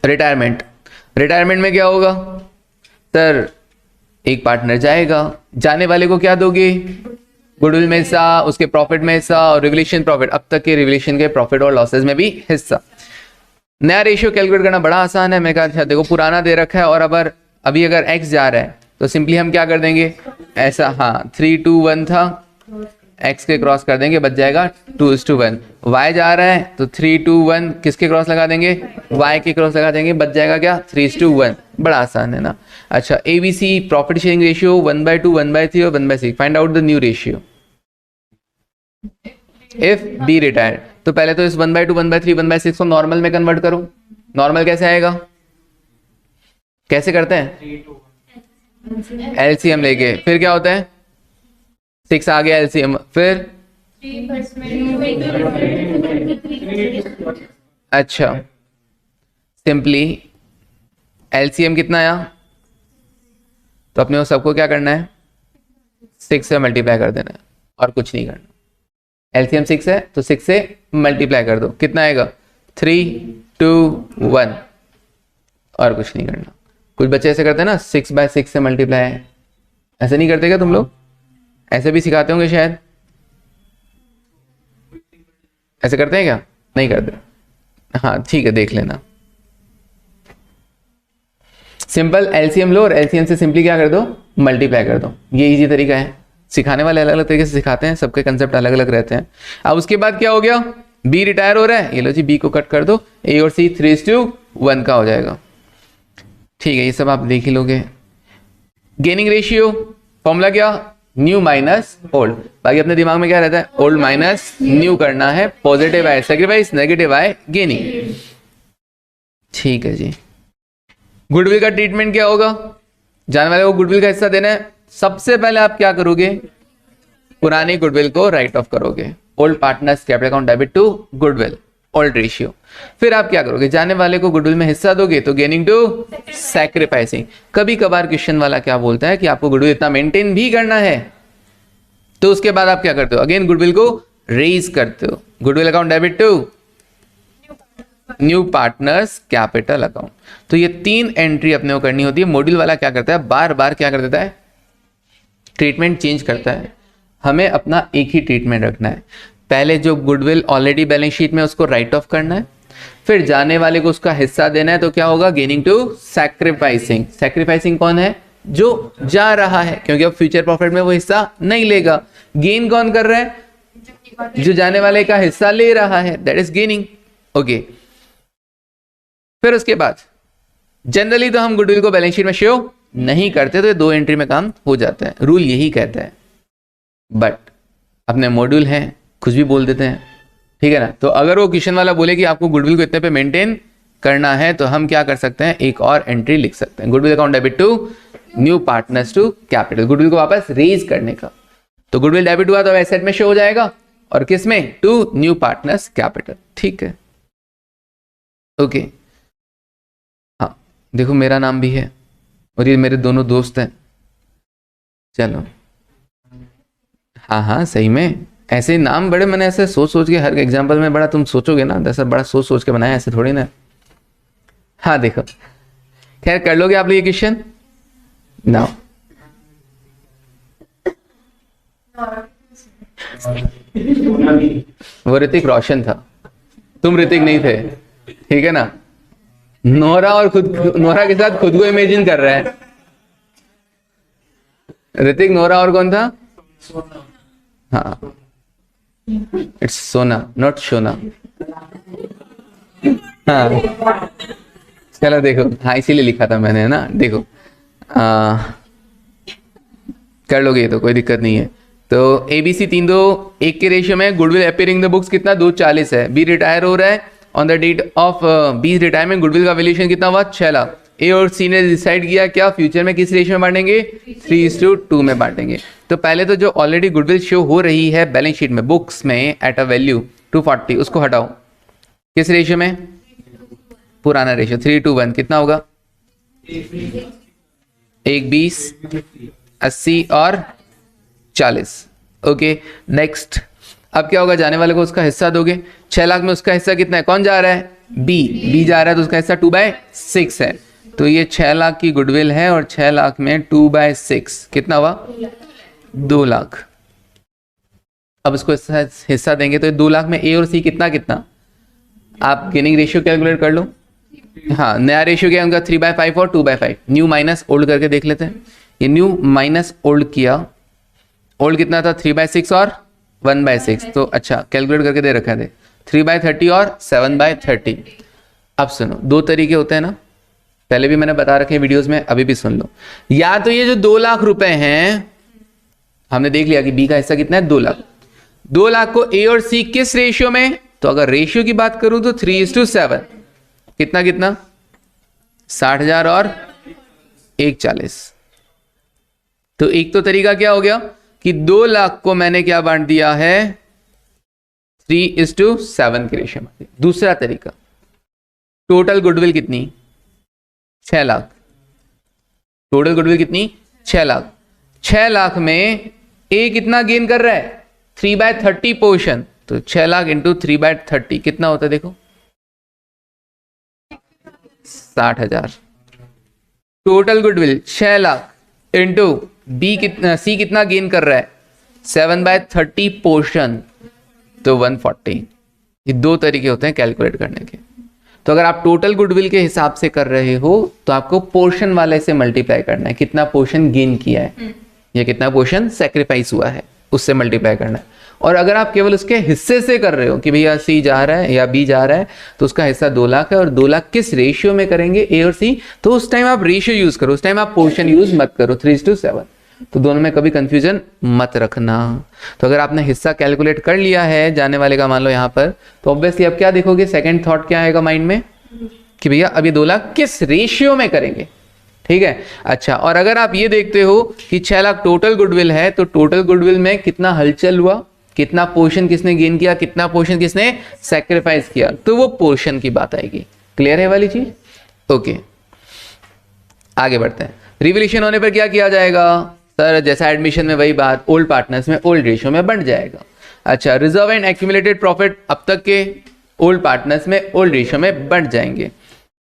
रिटायरमेंट। रिटायरमेंट में क्या होगा सर? एक पार्टनर जाएगा, जाने वाले को क्या दोगे? गुडविल में हिस्सा, उसके प्रॉफिट में हिस्सा और रिवोल्यूशन प्रॉफिट, अब तक के रिवोल्यूशन के प्रॉफिट और लॉसेस में भी हिस्सा। नया रेशियो कैलकुलेट करना बड़ा आसान है। मैं कहा अच्छा देखो पुराना दे रखा है और अभी अगर x जा रहा है तो सिंपली हम क्या कर देंगे ऐसा, हाँ 3 2 1 था, x के क्रॉस कर देंगे, बच जाएगा 2:1। y जा रहा है तो 3 2 1 किसके क्रॉस लगा देंगे? y के क्रॉस लगा देंगे, बच जाएगा क्या? 3:1। बड़ा आसान है ना। अच्छा, ABC प्रॉफिट शेयरिंग रेशियो 1/2 1/3 और 1/6। Find out the new ratio if B retired. तो पहले तो इस 1/2 1/3 1/6 को नॉर्मल में कन्वर्ट करो। नॉर्मल कैसे आएगा? कैसे करते हैं? एलसीएम लेके, फिर क्या होता है? 6 आ गया एलसीएम, फिर अच्छा सिंपली एलसीएम कितना आया? तो अपने को सबको क्या करना है? 6 से मल्टीप्लाई कर देना है और कुछ नहीं करना। एलसीएम 6 है तो 6 से मल्टीप्लाई कर दो, कितना आएगा? 3 2 1 और कुछ नहीं करना। कुछ बच्चे ऐसे करते हैं ना 6/6 से मल्टीप्लाई, ऐसे नहीं करते क्या तुम लोग? ऐसे भी सिखाते होंगे शायद, ऐसे करते हैं क्या? नहीं करते? हाँ ठीक है, देख लेना। सिंपल एलसीएम लो और एलसीएम से सिंपली क्या कर दो? मल्टीप्लाई कर दो। ये इजी तरीका है, सिखाने वाले अलग अलग तरीके से सिखाते हैं, सबके कंसेप्ट अलग अलग रहते हैं। अब उसके बाद क्या हो गया? बी रिटायर हो रहा है, ये लो जी बी को कट कर दो, ए और सी 3:1 का हो जाएगा। ठीक है, ये सब आप देख ही लोगे। गेनिंग रेशियो फॉर्मूला क्या? New minus old. बाकी अपने दिमाग में क्या रहता है? ओल्ड माइनस न्यू करना है, पॉजिटिव आए सेक्रीफाइस, नेगेटिव आए गेनिंग। ठीक है जी। गुडविल का ट्रीटमेंट क्या होगा? जाने वाले को गुडविल का हिस्सा देना है। सबसे पहले आप क्या करोगे? पुरानी गुडविल को राइट ऑफ करोगे। Old partners capital account debit to goodwill, old ratio. फिर आप क्या करोगे? जाने वाले को गुडविल में हिस्सा दोगे तो गेनिंग टू सैक्रिफाइसिंग। कभी कभार क्वेश्चन वाला क्या बोलता है कि आपको गुडविल इतना मेंटेन भी करना है, तो उसके बाद आप क्या करते हो? अगेन गुडविल को रेज करते हो। Goodwill account debit to new partners capital account. तो ये 3 एंट्री अपने को करनी होती है। मॉड्यूल वाला क्या करता है? बार बार क्या कर देता है? ट्रीटमेंट चेंज करता है। हमें अपना एक ही ट्रीटमेंट रखना है। पहले जो गुडविल ऑलरेडी बैलेंस शीट में उसको राइट ऑफ करना है, फिर जाने वाले को उसका हिस्सा देना है, तो क्या होगा? Gaining to sacrificing. सैक्रिफाइसिंग कौन है? जो जा रहा है, क्योंकि अब फ्यूचर प्रॉफिट में वो हिस्सा नहीं लेगा। गेन कौन कर रहा है? जो जाने वाले का हिस्सा ले रहा है, दैट इज गेनिंग। ओके, फिर उसके बाद जनरली तो हम गुडविल को बैलेंस शीट में शो नहीं करते, तो ये 2 एंट्री में काम हो जाता है, रूल यही कहता है। बट अपने मॉड्यूल हैं, कुछ भी बोल देते हैं, ठीक है ना। तो अगर वो क्वेश्चन वाला बोले कि आपको गुडविल को इतने पे मेंटेन करना है, तो हम क्या कर सकते हैं? एक और एंट्री लिख सकते हैं, goodwill account debit to new partners to capital, goodwill को वापस रेज करने का। तो गुडविल डेबिट हुआ तो एसेट में शो हो जाएगा, और किस में? To new partners capital. ठीक है, ओके। हाँ देखो, मेरा नाम भी है और ये मेरे दोनों दोस्त हैं। चलो, हाँ हाँ सही में ऐसे नाम बड़े मैंने ऐसे सोच सोच के, हर एग्जाम्पल में बड़ा तुम सोचोगे ना, दरअसल बड़ा सोच सोच के बनाया, ऐसे थोड़ी ना। हाँ देखो, खैर कर लोगे आप लोग ये क्वेश्चन नाउ। वो ऋतिक रोशन था, तुम ऋतिक नहीं थे, ठीक है ना। नोरा और नोरा के साथ खुद को इमेजिन कर रहा है ऋतिक। नोरा और कौन था? हाँ, इट्स सोना नॉट शोना। हाँ चलो देखो, हाँ इसीलिए लिखा था मैंने, है ना। देखो कर लोगे, ये तो कोई दिक्कत नहीं है। तो ABC 3-2-1 के रेशियो में गुडविल अपीयरिंग द बुक्स कितना 240 है। बी रिटायर हो रहा है on the date of B retirement, goodwill का वैल्यूएशन कितना हुआ 6 लाख। ए और सी ने डिसाइड किया क्या फ्यूचर में किस रेशियो में बांटेंगे, 3:2 में बांटेंगे। तो पहले तो जो ऑलरेडी गुडविल शो हो रही है बैलेंस शीट में बुक्स में एट अ वैल्यू 240, उसको हटाओ। किस रेशियो में, पुराना रेशियो 3:1, कितना होगा 1 20 80 और 40। ओके नेक्स्ट, अब क्या होगा, जाने वाले को उसका हिस्सा दोगे। 6 लाख में उसका हिस्सा कितना है, कौन जा रहा है, बी जा रहा है, तो उसका हिस्सा 2/6 है। तो ये 6 लाख की गुडविल है और 6 लाख में 2/6 कितना हुआ 2 लाख। अब उसको हिस्सा देंगे तो 2 लाख में ए और सी कितना कितना, आप गेनिंग रेशियो कैलकुलेट कर लो। हाँ नया रेशियो क्या है उनका 3/5 और 2/5। न्यू माइनस ओल्ड करके देख लेते हैं। ये न्यू माइनस ओल्ड किया, ओल्ड कितना था 3/6 और 1/6, तो अच्छा कैलकुलेट करके दे रखा है 3/30 और 7/30। अब सुनो, दो तरीके होते हैं ना, पहले भी मैंने बता रखे वीडियोस में, अभी भी सुन लो। या तो ये जो 2 लाख रुपए हैं, हमने देख लिया कि बी का हिस्सा कितना है 2 लाख। 2 लाख को ए और सी किस रेशियो में, तो अगर रेशियो की बात करूं तो 3:7, कितना कितना 60,000 और 140। तो एक तो तरीका क्या हो गया कि 2 लाख को मैंने क्या बांट दिया है 3:7 के रेशियो में। दूसरा तरीका, टोटल गुडविल कितनी 6 लाख, टोटल गुडविल कितनी 6 लाख। 6 लाख में ए कितना गेन कर रहा है 3/30 पोर्शन, तो 6 लाख इंटू 3/30 कितना होता है देखो 60,000। Total goodwill 6 lakh into B कितना, सी कितना गेन कर रहा है 7/30 पोर्शन, तो 140। ये दो तरीके होते हैं कैलकुलेट करने के। तो अगर आप टोटल गुडविल के हिसाब से कर रहे हो तो आपको पोर्शन वाले से मल्टीप्लाई करना है, कितना पोर्शन गेन किया है या कितना पोर्शन सेक्रीफाइस हुआ है उससे मल्टीप्लाई करना है। और अगर आप केवल उसके हिस्से से कर रहे हो कि भैया सी जा रहा है या बी जा रहा है तो उसका हिस्सा 2 लाख है और 2 लाख किस रेशियो में करेंगे ए और सी, तो उस टाइम आप रेशियो यूज करो, उस टाइम आप पोर्शन यूज मत करो 3:7। तो दोनों में कभी कंफ्यूजन मत रखना। तो अगर आपने हिस्सा कैलकुलेट कर लिया है जाने वाले का मान लो यहाँ पर, तो ऑब्वियसली अब क्या देखोगे, सेकंड थॉट क्या आएगा माइंड में कि भैया अब ये 2 लाख किस रेशियो में करेंगे। ठीक है, अच्छा। और अगर आप ये देखते हो कि 6 लाख टोटल गुडविल है तो टोटल गुडविल में कितना हलचल हुआ, कितना पोर्शन किसने गेन किया, कितना पोर्शन किसने सैक्रिफाइस किया, तो वो पोर्शन की बात आएगी। क्लियर है वाली चीज? ओके आगे बढ़ते हैं। रिवोल्यूशन होने पर क्या किया जाएगा सर, जैसा एडमिशन में वही बात, ओल्ड पार्टनर्स में ओल्ड रेशियो में बंट जाएगा। अच्छा, रिजर्व एंड एक्यूमुलेटेड प्रॉफिट अब तक के ओल्ड पार्टनर्स में ओल्ड रेशियो में बंट जाएंगे।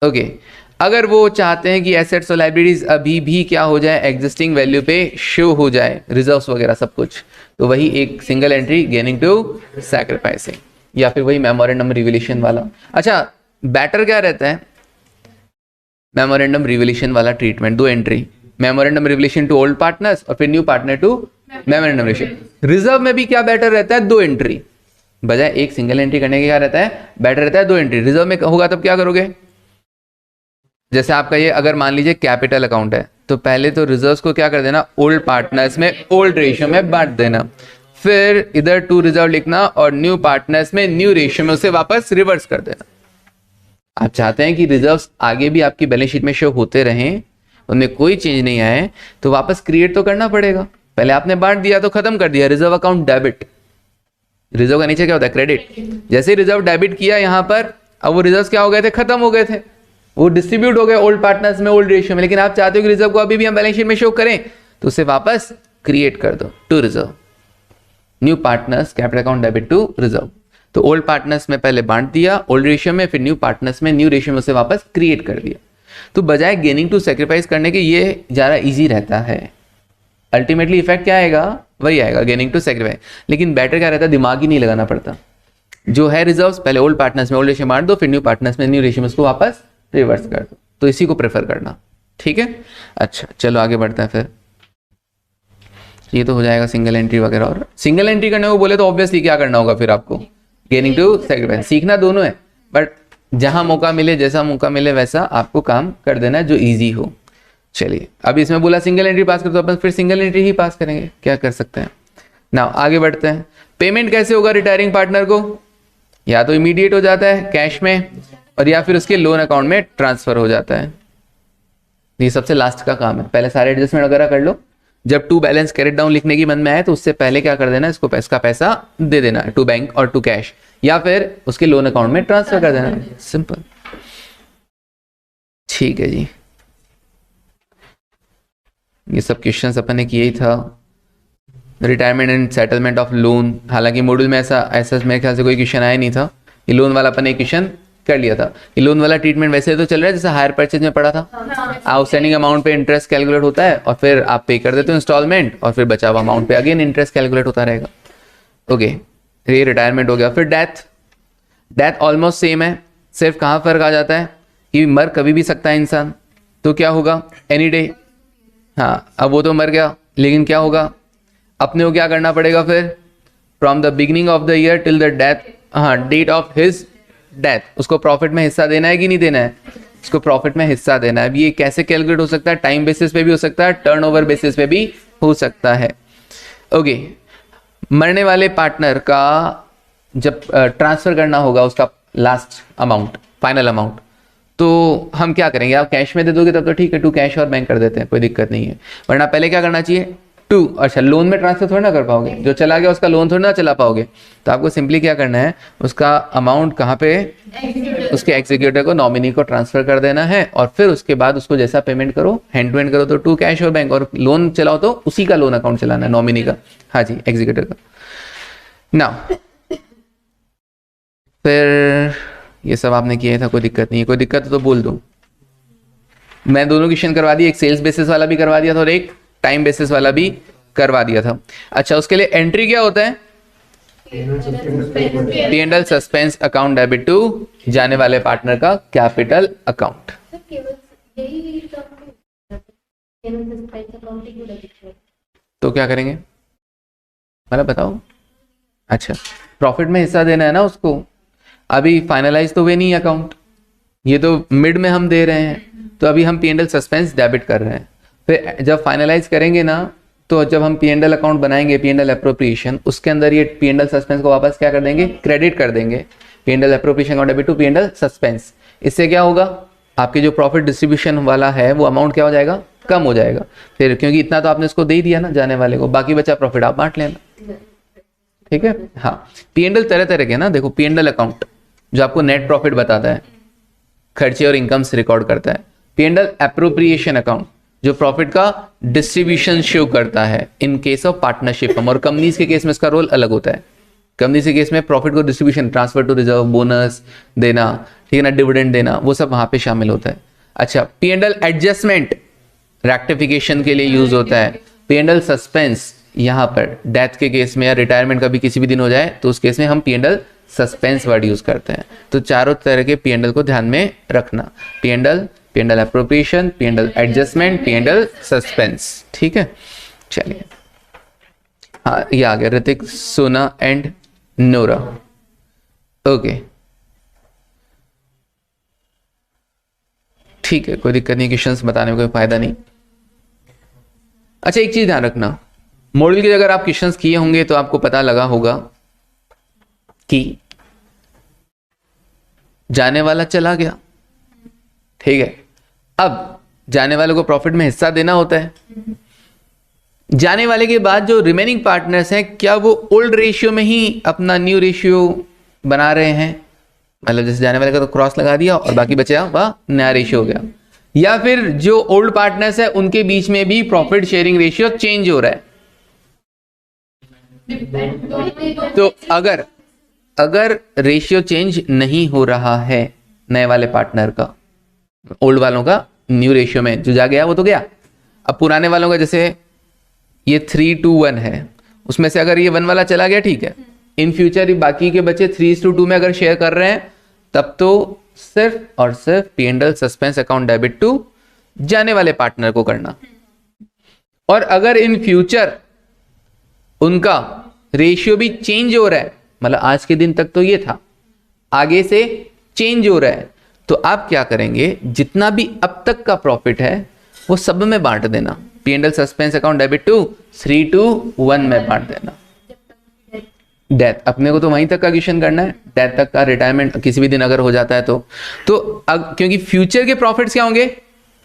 ओके, अगर वो चाहते हैं कि एसेट्स और लाइबिलिटीज अभी भी क्या हो जाए, एग्जिस्टिंग वैल्यू पे शो हो जाए, रिजर्व्स वगैरह सब कुछ, तो वही एक single entry gaining to sacrificing, या फिर वही मेमोरेंडम रिवोल्यूशन वाला। अच्छा, बेटर क्या रहता है मेमोरेंडम रिवोल्यूशन वाला treatment, 2 entry, memorandum revaluation to old partners और फिर new partner to memorandum revaluation. Reserve में भी क्या बेटर रहता है, 2 एंट्री, बजाय एक सिंगल एंट्री करने के क्या रहता है, बेटर रहता है 2 एंट्री। रिजर्व में होगा तब क्या करोगे, जैसे आपका ये अगर मान लीजिए कैपिटल अकाउंट है तो पहले तो रिजर्व्स को क्या कर देना, ओल्ड पार्टनर्स में ओल्ड रेशियो में बांट देना, फिर इधर टू रिजर्व लिखना और न्यू पार्टनर्स में न्यू रेशियो में उसे वापस रिवर्स कर देना। आप चाहते हैं कि रिजर्व्स आगे भी आपकी बैलेंस शीट में शो होते रहें, उनमें कोई चेंज नहीं आए, तो वापस क्रिएट तो करना पड़ेगा। पहले आपने बांट दिया तो खत्म कर दिया, रिजर्व अकाउंट डेबिट, रिजर्व का नीचे क्या होता है क्रेडिट। जैसे ही रिजर्व डेबिट किया यहाँ पर, अब वो रिजर्व क्या हो गए थे, खत्म हो गए थे, वो डिस्ट्रीब्यूट हो गए ओल्ड पार्टनर्स में ओल्ड रेशियो में। लेकिन आप चाहते हो कि रिजर्व को अभी भी हम बैलेंस शीट में शो करें, तो उसे वापस क्रिएट कर दो to reserve, new partners capital account debit to reserve. तो ओल्ड पार्टनर्स में पहले बांट दिया ओल्ड रेशियो में, फिर न्यू पार्टनर्स में न्यू रेशियो में उसे वापस क्रिएट कर दिया। तो बजाय गेनिंग टू सैक्रिफाइस करने के ये ज़्यादा ईजी रहता है। अल्टीमेटली इफेक्ट क्या आएगा, वही आएगा गेनिंग टू सैक्रिफाइस, लेकिन बेटर क्या रहता है, दिमाग ही नहीं लगाना पड़ता। जो है रिजर्व्स पहले ओल्ड पार्टनर्स में ओल्ड रेशियो बांट दो, फिर न्यू पार्टनर्स में न्यू रेशियो में उसको वापस रिवर्स कर दो, तो इसी को प्रेफर करना। ठीक है, अच्छा चलो आगे बढ़ते हैं। फिर ये तो हो जाएगा सिंगल एंट्री वगैरह। और सिंगल एंट्री करने को बोले तो ऑब्वियसली क्या करना होगा फिर आपको, गेनिंग टू सैक्रिफाइस। सीखना दोनों है, बट जहां मौका मिले, जैसा मौका मिले वैसा आपको काम कर देना है जो इजी हो। चलिए, अभी इसमें बोला सिंगल एंट्री पास कर, तो अपन फिर सिंगल एंट्री ही पास करेंगे, क्या कर सकते हैं ना। आगे बढ़ते हैं। पेमेंट कैसे होगा रिटायरिंग पार्टनर को? या तो इमीडिएट हो जाता है कैश में, और या फिर उसके लोन अकाउंट में ट्रांसफर हो जाता है। ये सबसे लास्ट का काम है, पहले सारे एडजस्टमेंट वगैरह कर लो। जब टू बैलेंस कैरेट डाउन लिखने की मन में आए तो उससे पहले क्या कर देना, इसको इसका पैसा दे देना है टू बैंक और टू कैश, या फिर उसके लोन अकाउंट में ट्रांसफर कर देना, सिंपल। ठीक है जी, ये सब क्वेश्चंस अपन ने किए ही था। Retirement and settlement of loan, हालांकि मॉड्यूल में ऐसा मेरे ख्याल से कोई क्वेश्चन आया नहीं था। ये लोन वाला अपन ने क्वेश्चन कर लिया था। ये लोन वाला ट्रीटमेंट वैसे तो चल रहा है जैसे हायर परचेज में पड़ा था। आउटस्टैंडिंग अमाउंट पे इंटरेस्ट कैलकुलेट होता है और फिर आप पे कर देते हो इंस्टॉलमेंट, और फिर बचा हुआ अमाउंट पे अगेन इंटरेस्ट कैलकुलेट होता रहेगा। ओके, ये रिटायरमेंट हो गया। फिर डेथ ऑलमोस्ट सेम है, सिर्फ कहाँ फर्क आ जाता है कि मर कभी भी सकता है इंसान, तो क्या होगा, एनी डे। हाँ, अब वो तो मर गया, लेकिन क्या होगा, अपने को क्या करना पड़ेगा फिर, from the beginning of the year till the death, हाँ डेट ऑफ हिज डेथ, उसको प्रॉफिट में हिस्सा देना है कि नहीं देना है, उसको प्रॉफिट में हिस्सा देना है। अब ये कैसे कैलकुलेट हो सकता है, टाइम बेसिस पे भी हो सकता है, टर्नओवर बेसिस पे भी हो सकता है। ओके, मरने वाले पार्टनर का जब ट्रांसफर करना होगा उसका लास्ट अमाउंट, फाइनल अमाउंट, तो हम क्या करेंगे, आप कैश में दे दोगे तब तो ठीक है, टू कैश और बैंक कर देते हैं, कोई दिक्कत नहीं है। वरना पहले क्या करना चाहिए, टू, अच्छा लोन में ट्रांसफर थोड़ी ना कर पाओगे, जो चला गया उसका लोन थोड़ी ना चला पाओगे, तो आपको सिंपली क्या करना है, उसका अमाउंट कहाँ पे, उसके एग्जीक्यूटिव को, नॉमिनी को ट्रांसफर कर देना है, और फिर उसके बाद उसको जैसा पेमेंट करो, हैंड टू हैंड करो तो टू कैश और बैंक, और लोन चलाओ तो उसी का लोन अकाउंट चलाना है, नॉमिनी का, हाँ जी एग्जीक्यूटिव का। नाउ फिर ये सब आपने किया था, कोई दिक्कत नहीं है, कोई दिक्कत तो बोल दो। मैं दोनों क्वेश्चन करवा दिए, एक सेल्स बेसिस वाला भी करवा दिया था और एक टाइम बेसिस वाला भी करवा दिया था। अच्छा, उसके लिए एंट्री क्या होता है, P&L suspense account debit to जाने वाले पार्टनर का कैपिटल अकाउंट। तो क्या करेंगे, मतलब बताओ। अच्छा, प्रॉफिट में हिस्सा देना है ना उसको, अभी फाइनलाइज तो हुए नहीं अकाउंट, ये तो मिड में हम दे रहे हैं, तो अभी हम P&L सस्पेंस डेबिट कर रहे हैं। फिर जब फाइनलाइज करेंगे ना, तो जब हम P&L अकाउंट बनाएंगे, P&L एप्रोप्रिएशन, उसके अंदर ये P&L सस्पेंस को वापस क्या कर देंगे, क्रेडिट कर देंगे। P&L appropriation account debit to P&L suspense. इससे क्या होगा, आपके जो प्रॉफिट डिस्ट्रीब्यूशन वाला है वो अमाउंट क्या हो जाएगा, कम हो जाएगा। फिर क्योंकि इतना तो आपने उसको दे ही दिया ना जाने वाले को, बाकी बचा प्रॉफिट आप बांट लेना, ठीक है। हाँ, P&L तरह तरह के ना, देखो P&L अकाउंट जो आपको नेट प्रॉफिट बताता है, खर्चे और इनकम से रिकॉर्ड करता है। P&L एप्रोप्रिएशन अकाउंट जो प्रॉफिट का डिस्ट्रीब्यूशन शो करता है इन केस ऑफ पार्टनरशिप फर्म, और कंपनीज के केस में इसका रोल अलग होता है। कंपनीज के केस में प्रॉफिट को distribution, transfer to reserve, bonus देना, ठीक है ना, डिविडेंड देना, वो सब वहां पे शामिल होता है। अच्छा, P&L एडजस्टमेंट रेक्टिफिकेशन के लिए यूज होता है। P&L सस्पेंस यहाँ पर डेथ के केस में या रिटायरमेंट का भी किसी भी दिन हो जाए तो उस केस में हम P&L सस्पेंस वर्ड यूज करते हैं। तो चारों तरह के P&L को ध्यान में रखना, P&L appropriation, P&L adjustment, P&L suspense, ठीक है। चलिए, हाँ ये आ गया, ऋतिक, सोना एंड नोरा। ओके ठीक है, कोई दिक्कत नहीं, क्वेश्चंस बताने में कोई फायदा नहीं। अच्छा, एक चीज ध्यान रखना, मॉड्यूल के अगर आप क्वेश्चंस किए होंगे तो आपको पता लगा होगा कि जाने वाला चला गया, ठीक है, अब जाने वाले को प्रॉफिट में हिस्सा देना होता है। जाने वाले के बाद जो रिमेनिंग पार्टनर्स हैं, क्या वो ओल्ड रेशियो में ही अपना न्यू रेशियो बना रहे हैं, मतलब जैसे जाने वाले का तो क्रॉस लगा दिया और बाकी बचा वह नया रेशियो हो गया, या फिर जो ओल्ड पार्टनर्स है उनके बीच में भी प्रॉफिट शेयरिंग रेशियो चेंज हो रहा है। तो अगर रेशियो चेंज नहीं हो रहा है नए वाले पार्टनर का, ओल्ड वालों का न्यू रेशियो में, जो जा गया वो तो गया, अब पुराने वालों का जैसे ये 3:1 है, उसमें से अगर ये 1 वाला चला गया, ठीक है, इन फ्यूचर बाकी के बच्चे 3:2 में अगर शेयर कर रहे हैं, तब तो सिर्फ और सिर्फ P&L suspense account debit to जाने वाले पार्टनर को करना। और अगर इन फ्यूचर उनका रेशियो भी चेंज हो रहा है, मतलब आज के दिन तक तो ये था, आगे से चेंज हो रहा है, तो आप क्या करेंगे, जितना भी अब तक का प्रॉफिट है वो सब में बांट देना। P&L suspense account debit to 3 to 1 में बांट देना। डेथ, अपने को तो वहीं तक का क्वेश्चन करना है, डेथ तक का, रिटायरमेंट किसी भी दिन अगर हो जाता है तो क्योंकि फ्यूचर के प्रॉफिट्स क्या होंगे,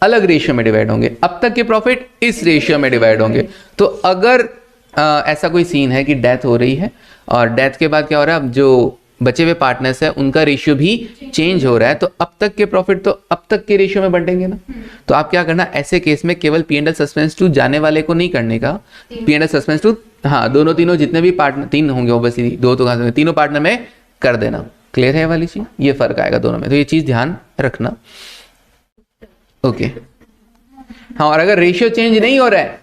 अलग रेशियो में डिवाइड होंगे, अब तक के प्रॉफिट इस रेशियो में डिवाइड होंगे। तो अगर ऐसा कोई सीन है कि डेथ हो रही है और डेथ के बाद क्या हो रहा है, अब जो बचे हुए पार्टनर्स है उनका रेशियो भी चेंज हो रहा है, तो अब तक के प्रॉफिट तो अब तक के रेशियो में बंटेंगे ना। तो आप क्या करना, ऐसे केस में केवल P&L सस्पेंस टू जाने वाले को नहीं करने का, P&L सस्पेंस टू, हाँ, दोनों तीनों जितने भी पार्टनर, 3 होंगे ओबेसिटी, 2 तो कहाँ, तीनों पार्टनर में कर देना। क्लियर है वाली चीज, ये फर्क आएगा दोनों में, तो ये चीज ध्यान रखना। ओके, हाँ, और अगर रेशियो चेंज नहीं हो रहा है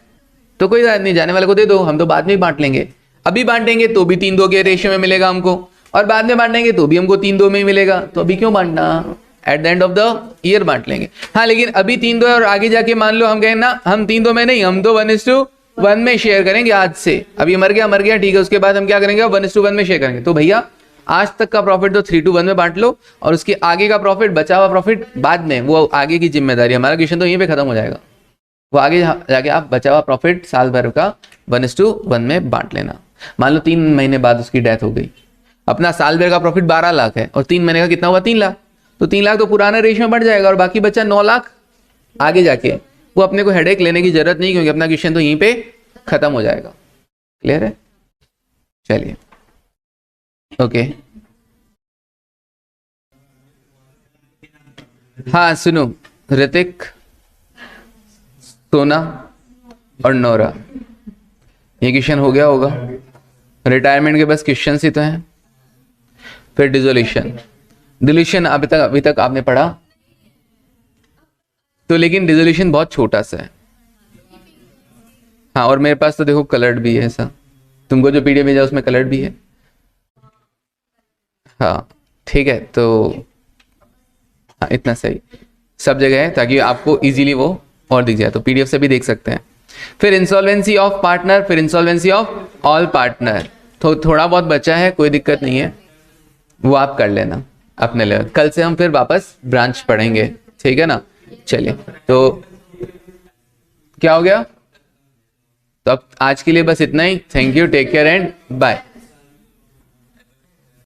तो कोई बात नहीं, जाने वाले को दे दो, हम तो बाद में ही बांट लेंगे। अभी बांटेंगे तो भी 3-2 के रेशियो में मिलेगा हमको, और बाद में बांटेंगे तो भी हमको 3-2 में ही मिलेगा, तो अभी क्यों बांटना, at the end of the year बांट लेंगे। हाँ, लेकिन अभी 3-2 और आगे जाके मान लो हम कहें ना, हम 3-2 में नहीं, हम तो 1:1 में शेयर करेंगे आज से। अभी मर गया ठीक है, उसके बाद हम क्या करेंगे, 1:1 में शेयर करेंगे। तो भैया आज तक का प्रॉफिट तो 3 to 1 में बांट लो, और उसके आगे का प्रॉफिट, बचा हुआ प्रॉफिट बाद में, वो आगे की जिम्मेदारी। हमारा क्वेश्चन तो यहीं पे खत्म हो जाएगा, वो आगे जाके आप बचा हुआ प्रॉफिट साल भर का 1:1 में बांट लेना। मान लो 3 महीने बाद उसकी डेथ हो गई, अपना साल भर का प्रॉफिट 12 लाख है और 3 महीने का कितना हुआ, 3 लाख, तो 3 लाख तो पुराना रेशियो में बढ़ जाएगा और बाकी बचा 9 लाख आगे जाके। वो अपने को हेडेक लेने की जरूरत नहीं, क्योंकि अपना क्वेश्चन तो यहीं पे खत्म हो जाएगा। क्लियर है, चलिए ओके। हाँ सुनो, ऋतिक, सोना और नोरा, ये क्वेश्चन हो गया होगा। रिटायरमेंट के बस क्वेश्चन ही तो हैं। फिर डिसोल्यूशन अभी तक आपने पढ़ा तो, लेकिन डिसोल्यूशन बहुत छोटा सा है। हाँ, और मेरे पास तो देखो कलर्ड भी है, ऐसा तुमको जो पीडीएफ भेजा उसमें कलर्ड भी है। हाँ ठीक है, तो हाँ इतना सही सब जगह है, ताकि आपको इजीली वो और दिख जाए, तो पीडीएफ से भी देख सकते हैं। फिर इंसॉल्वेंसी ऑफ पार्टनर, फिर इंसॉल्वेंसी ऑफ ऑल पार्टनर, तो थोड़ा बहुत बचा है, कोई दिक्कत नहीं है, वो आप कर लेना अपने लेवल। कल से हम फिर वापस ब्रांच पढ़ेंगे, ठीक है ना। चलिए, तो क्या हो गया, तो अब आज के लिए बस इतना ही। Thank you, take care and bye.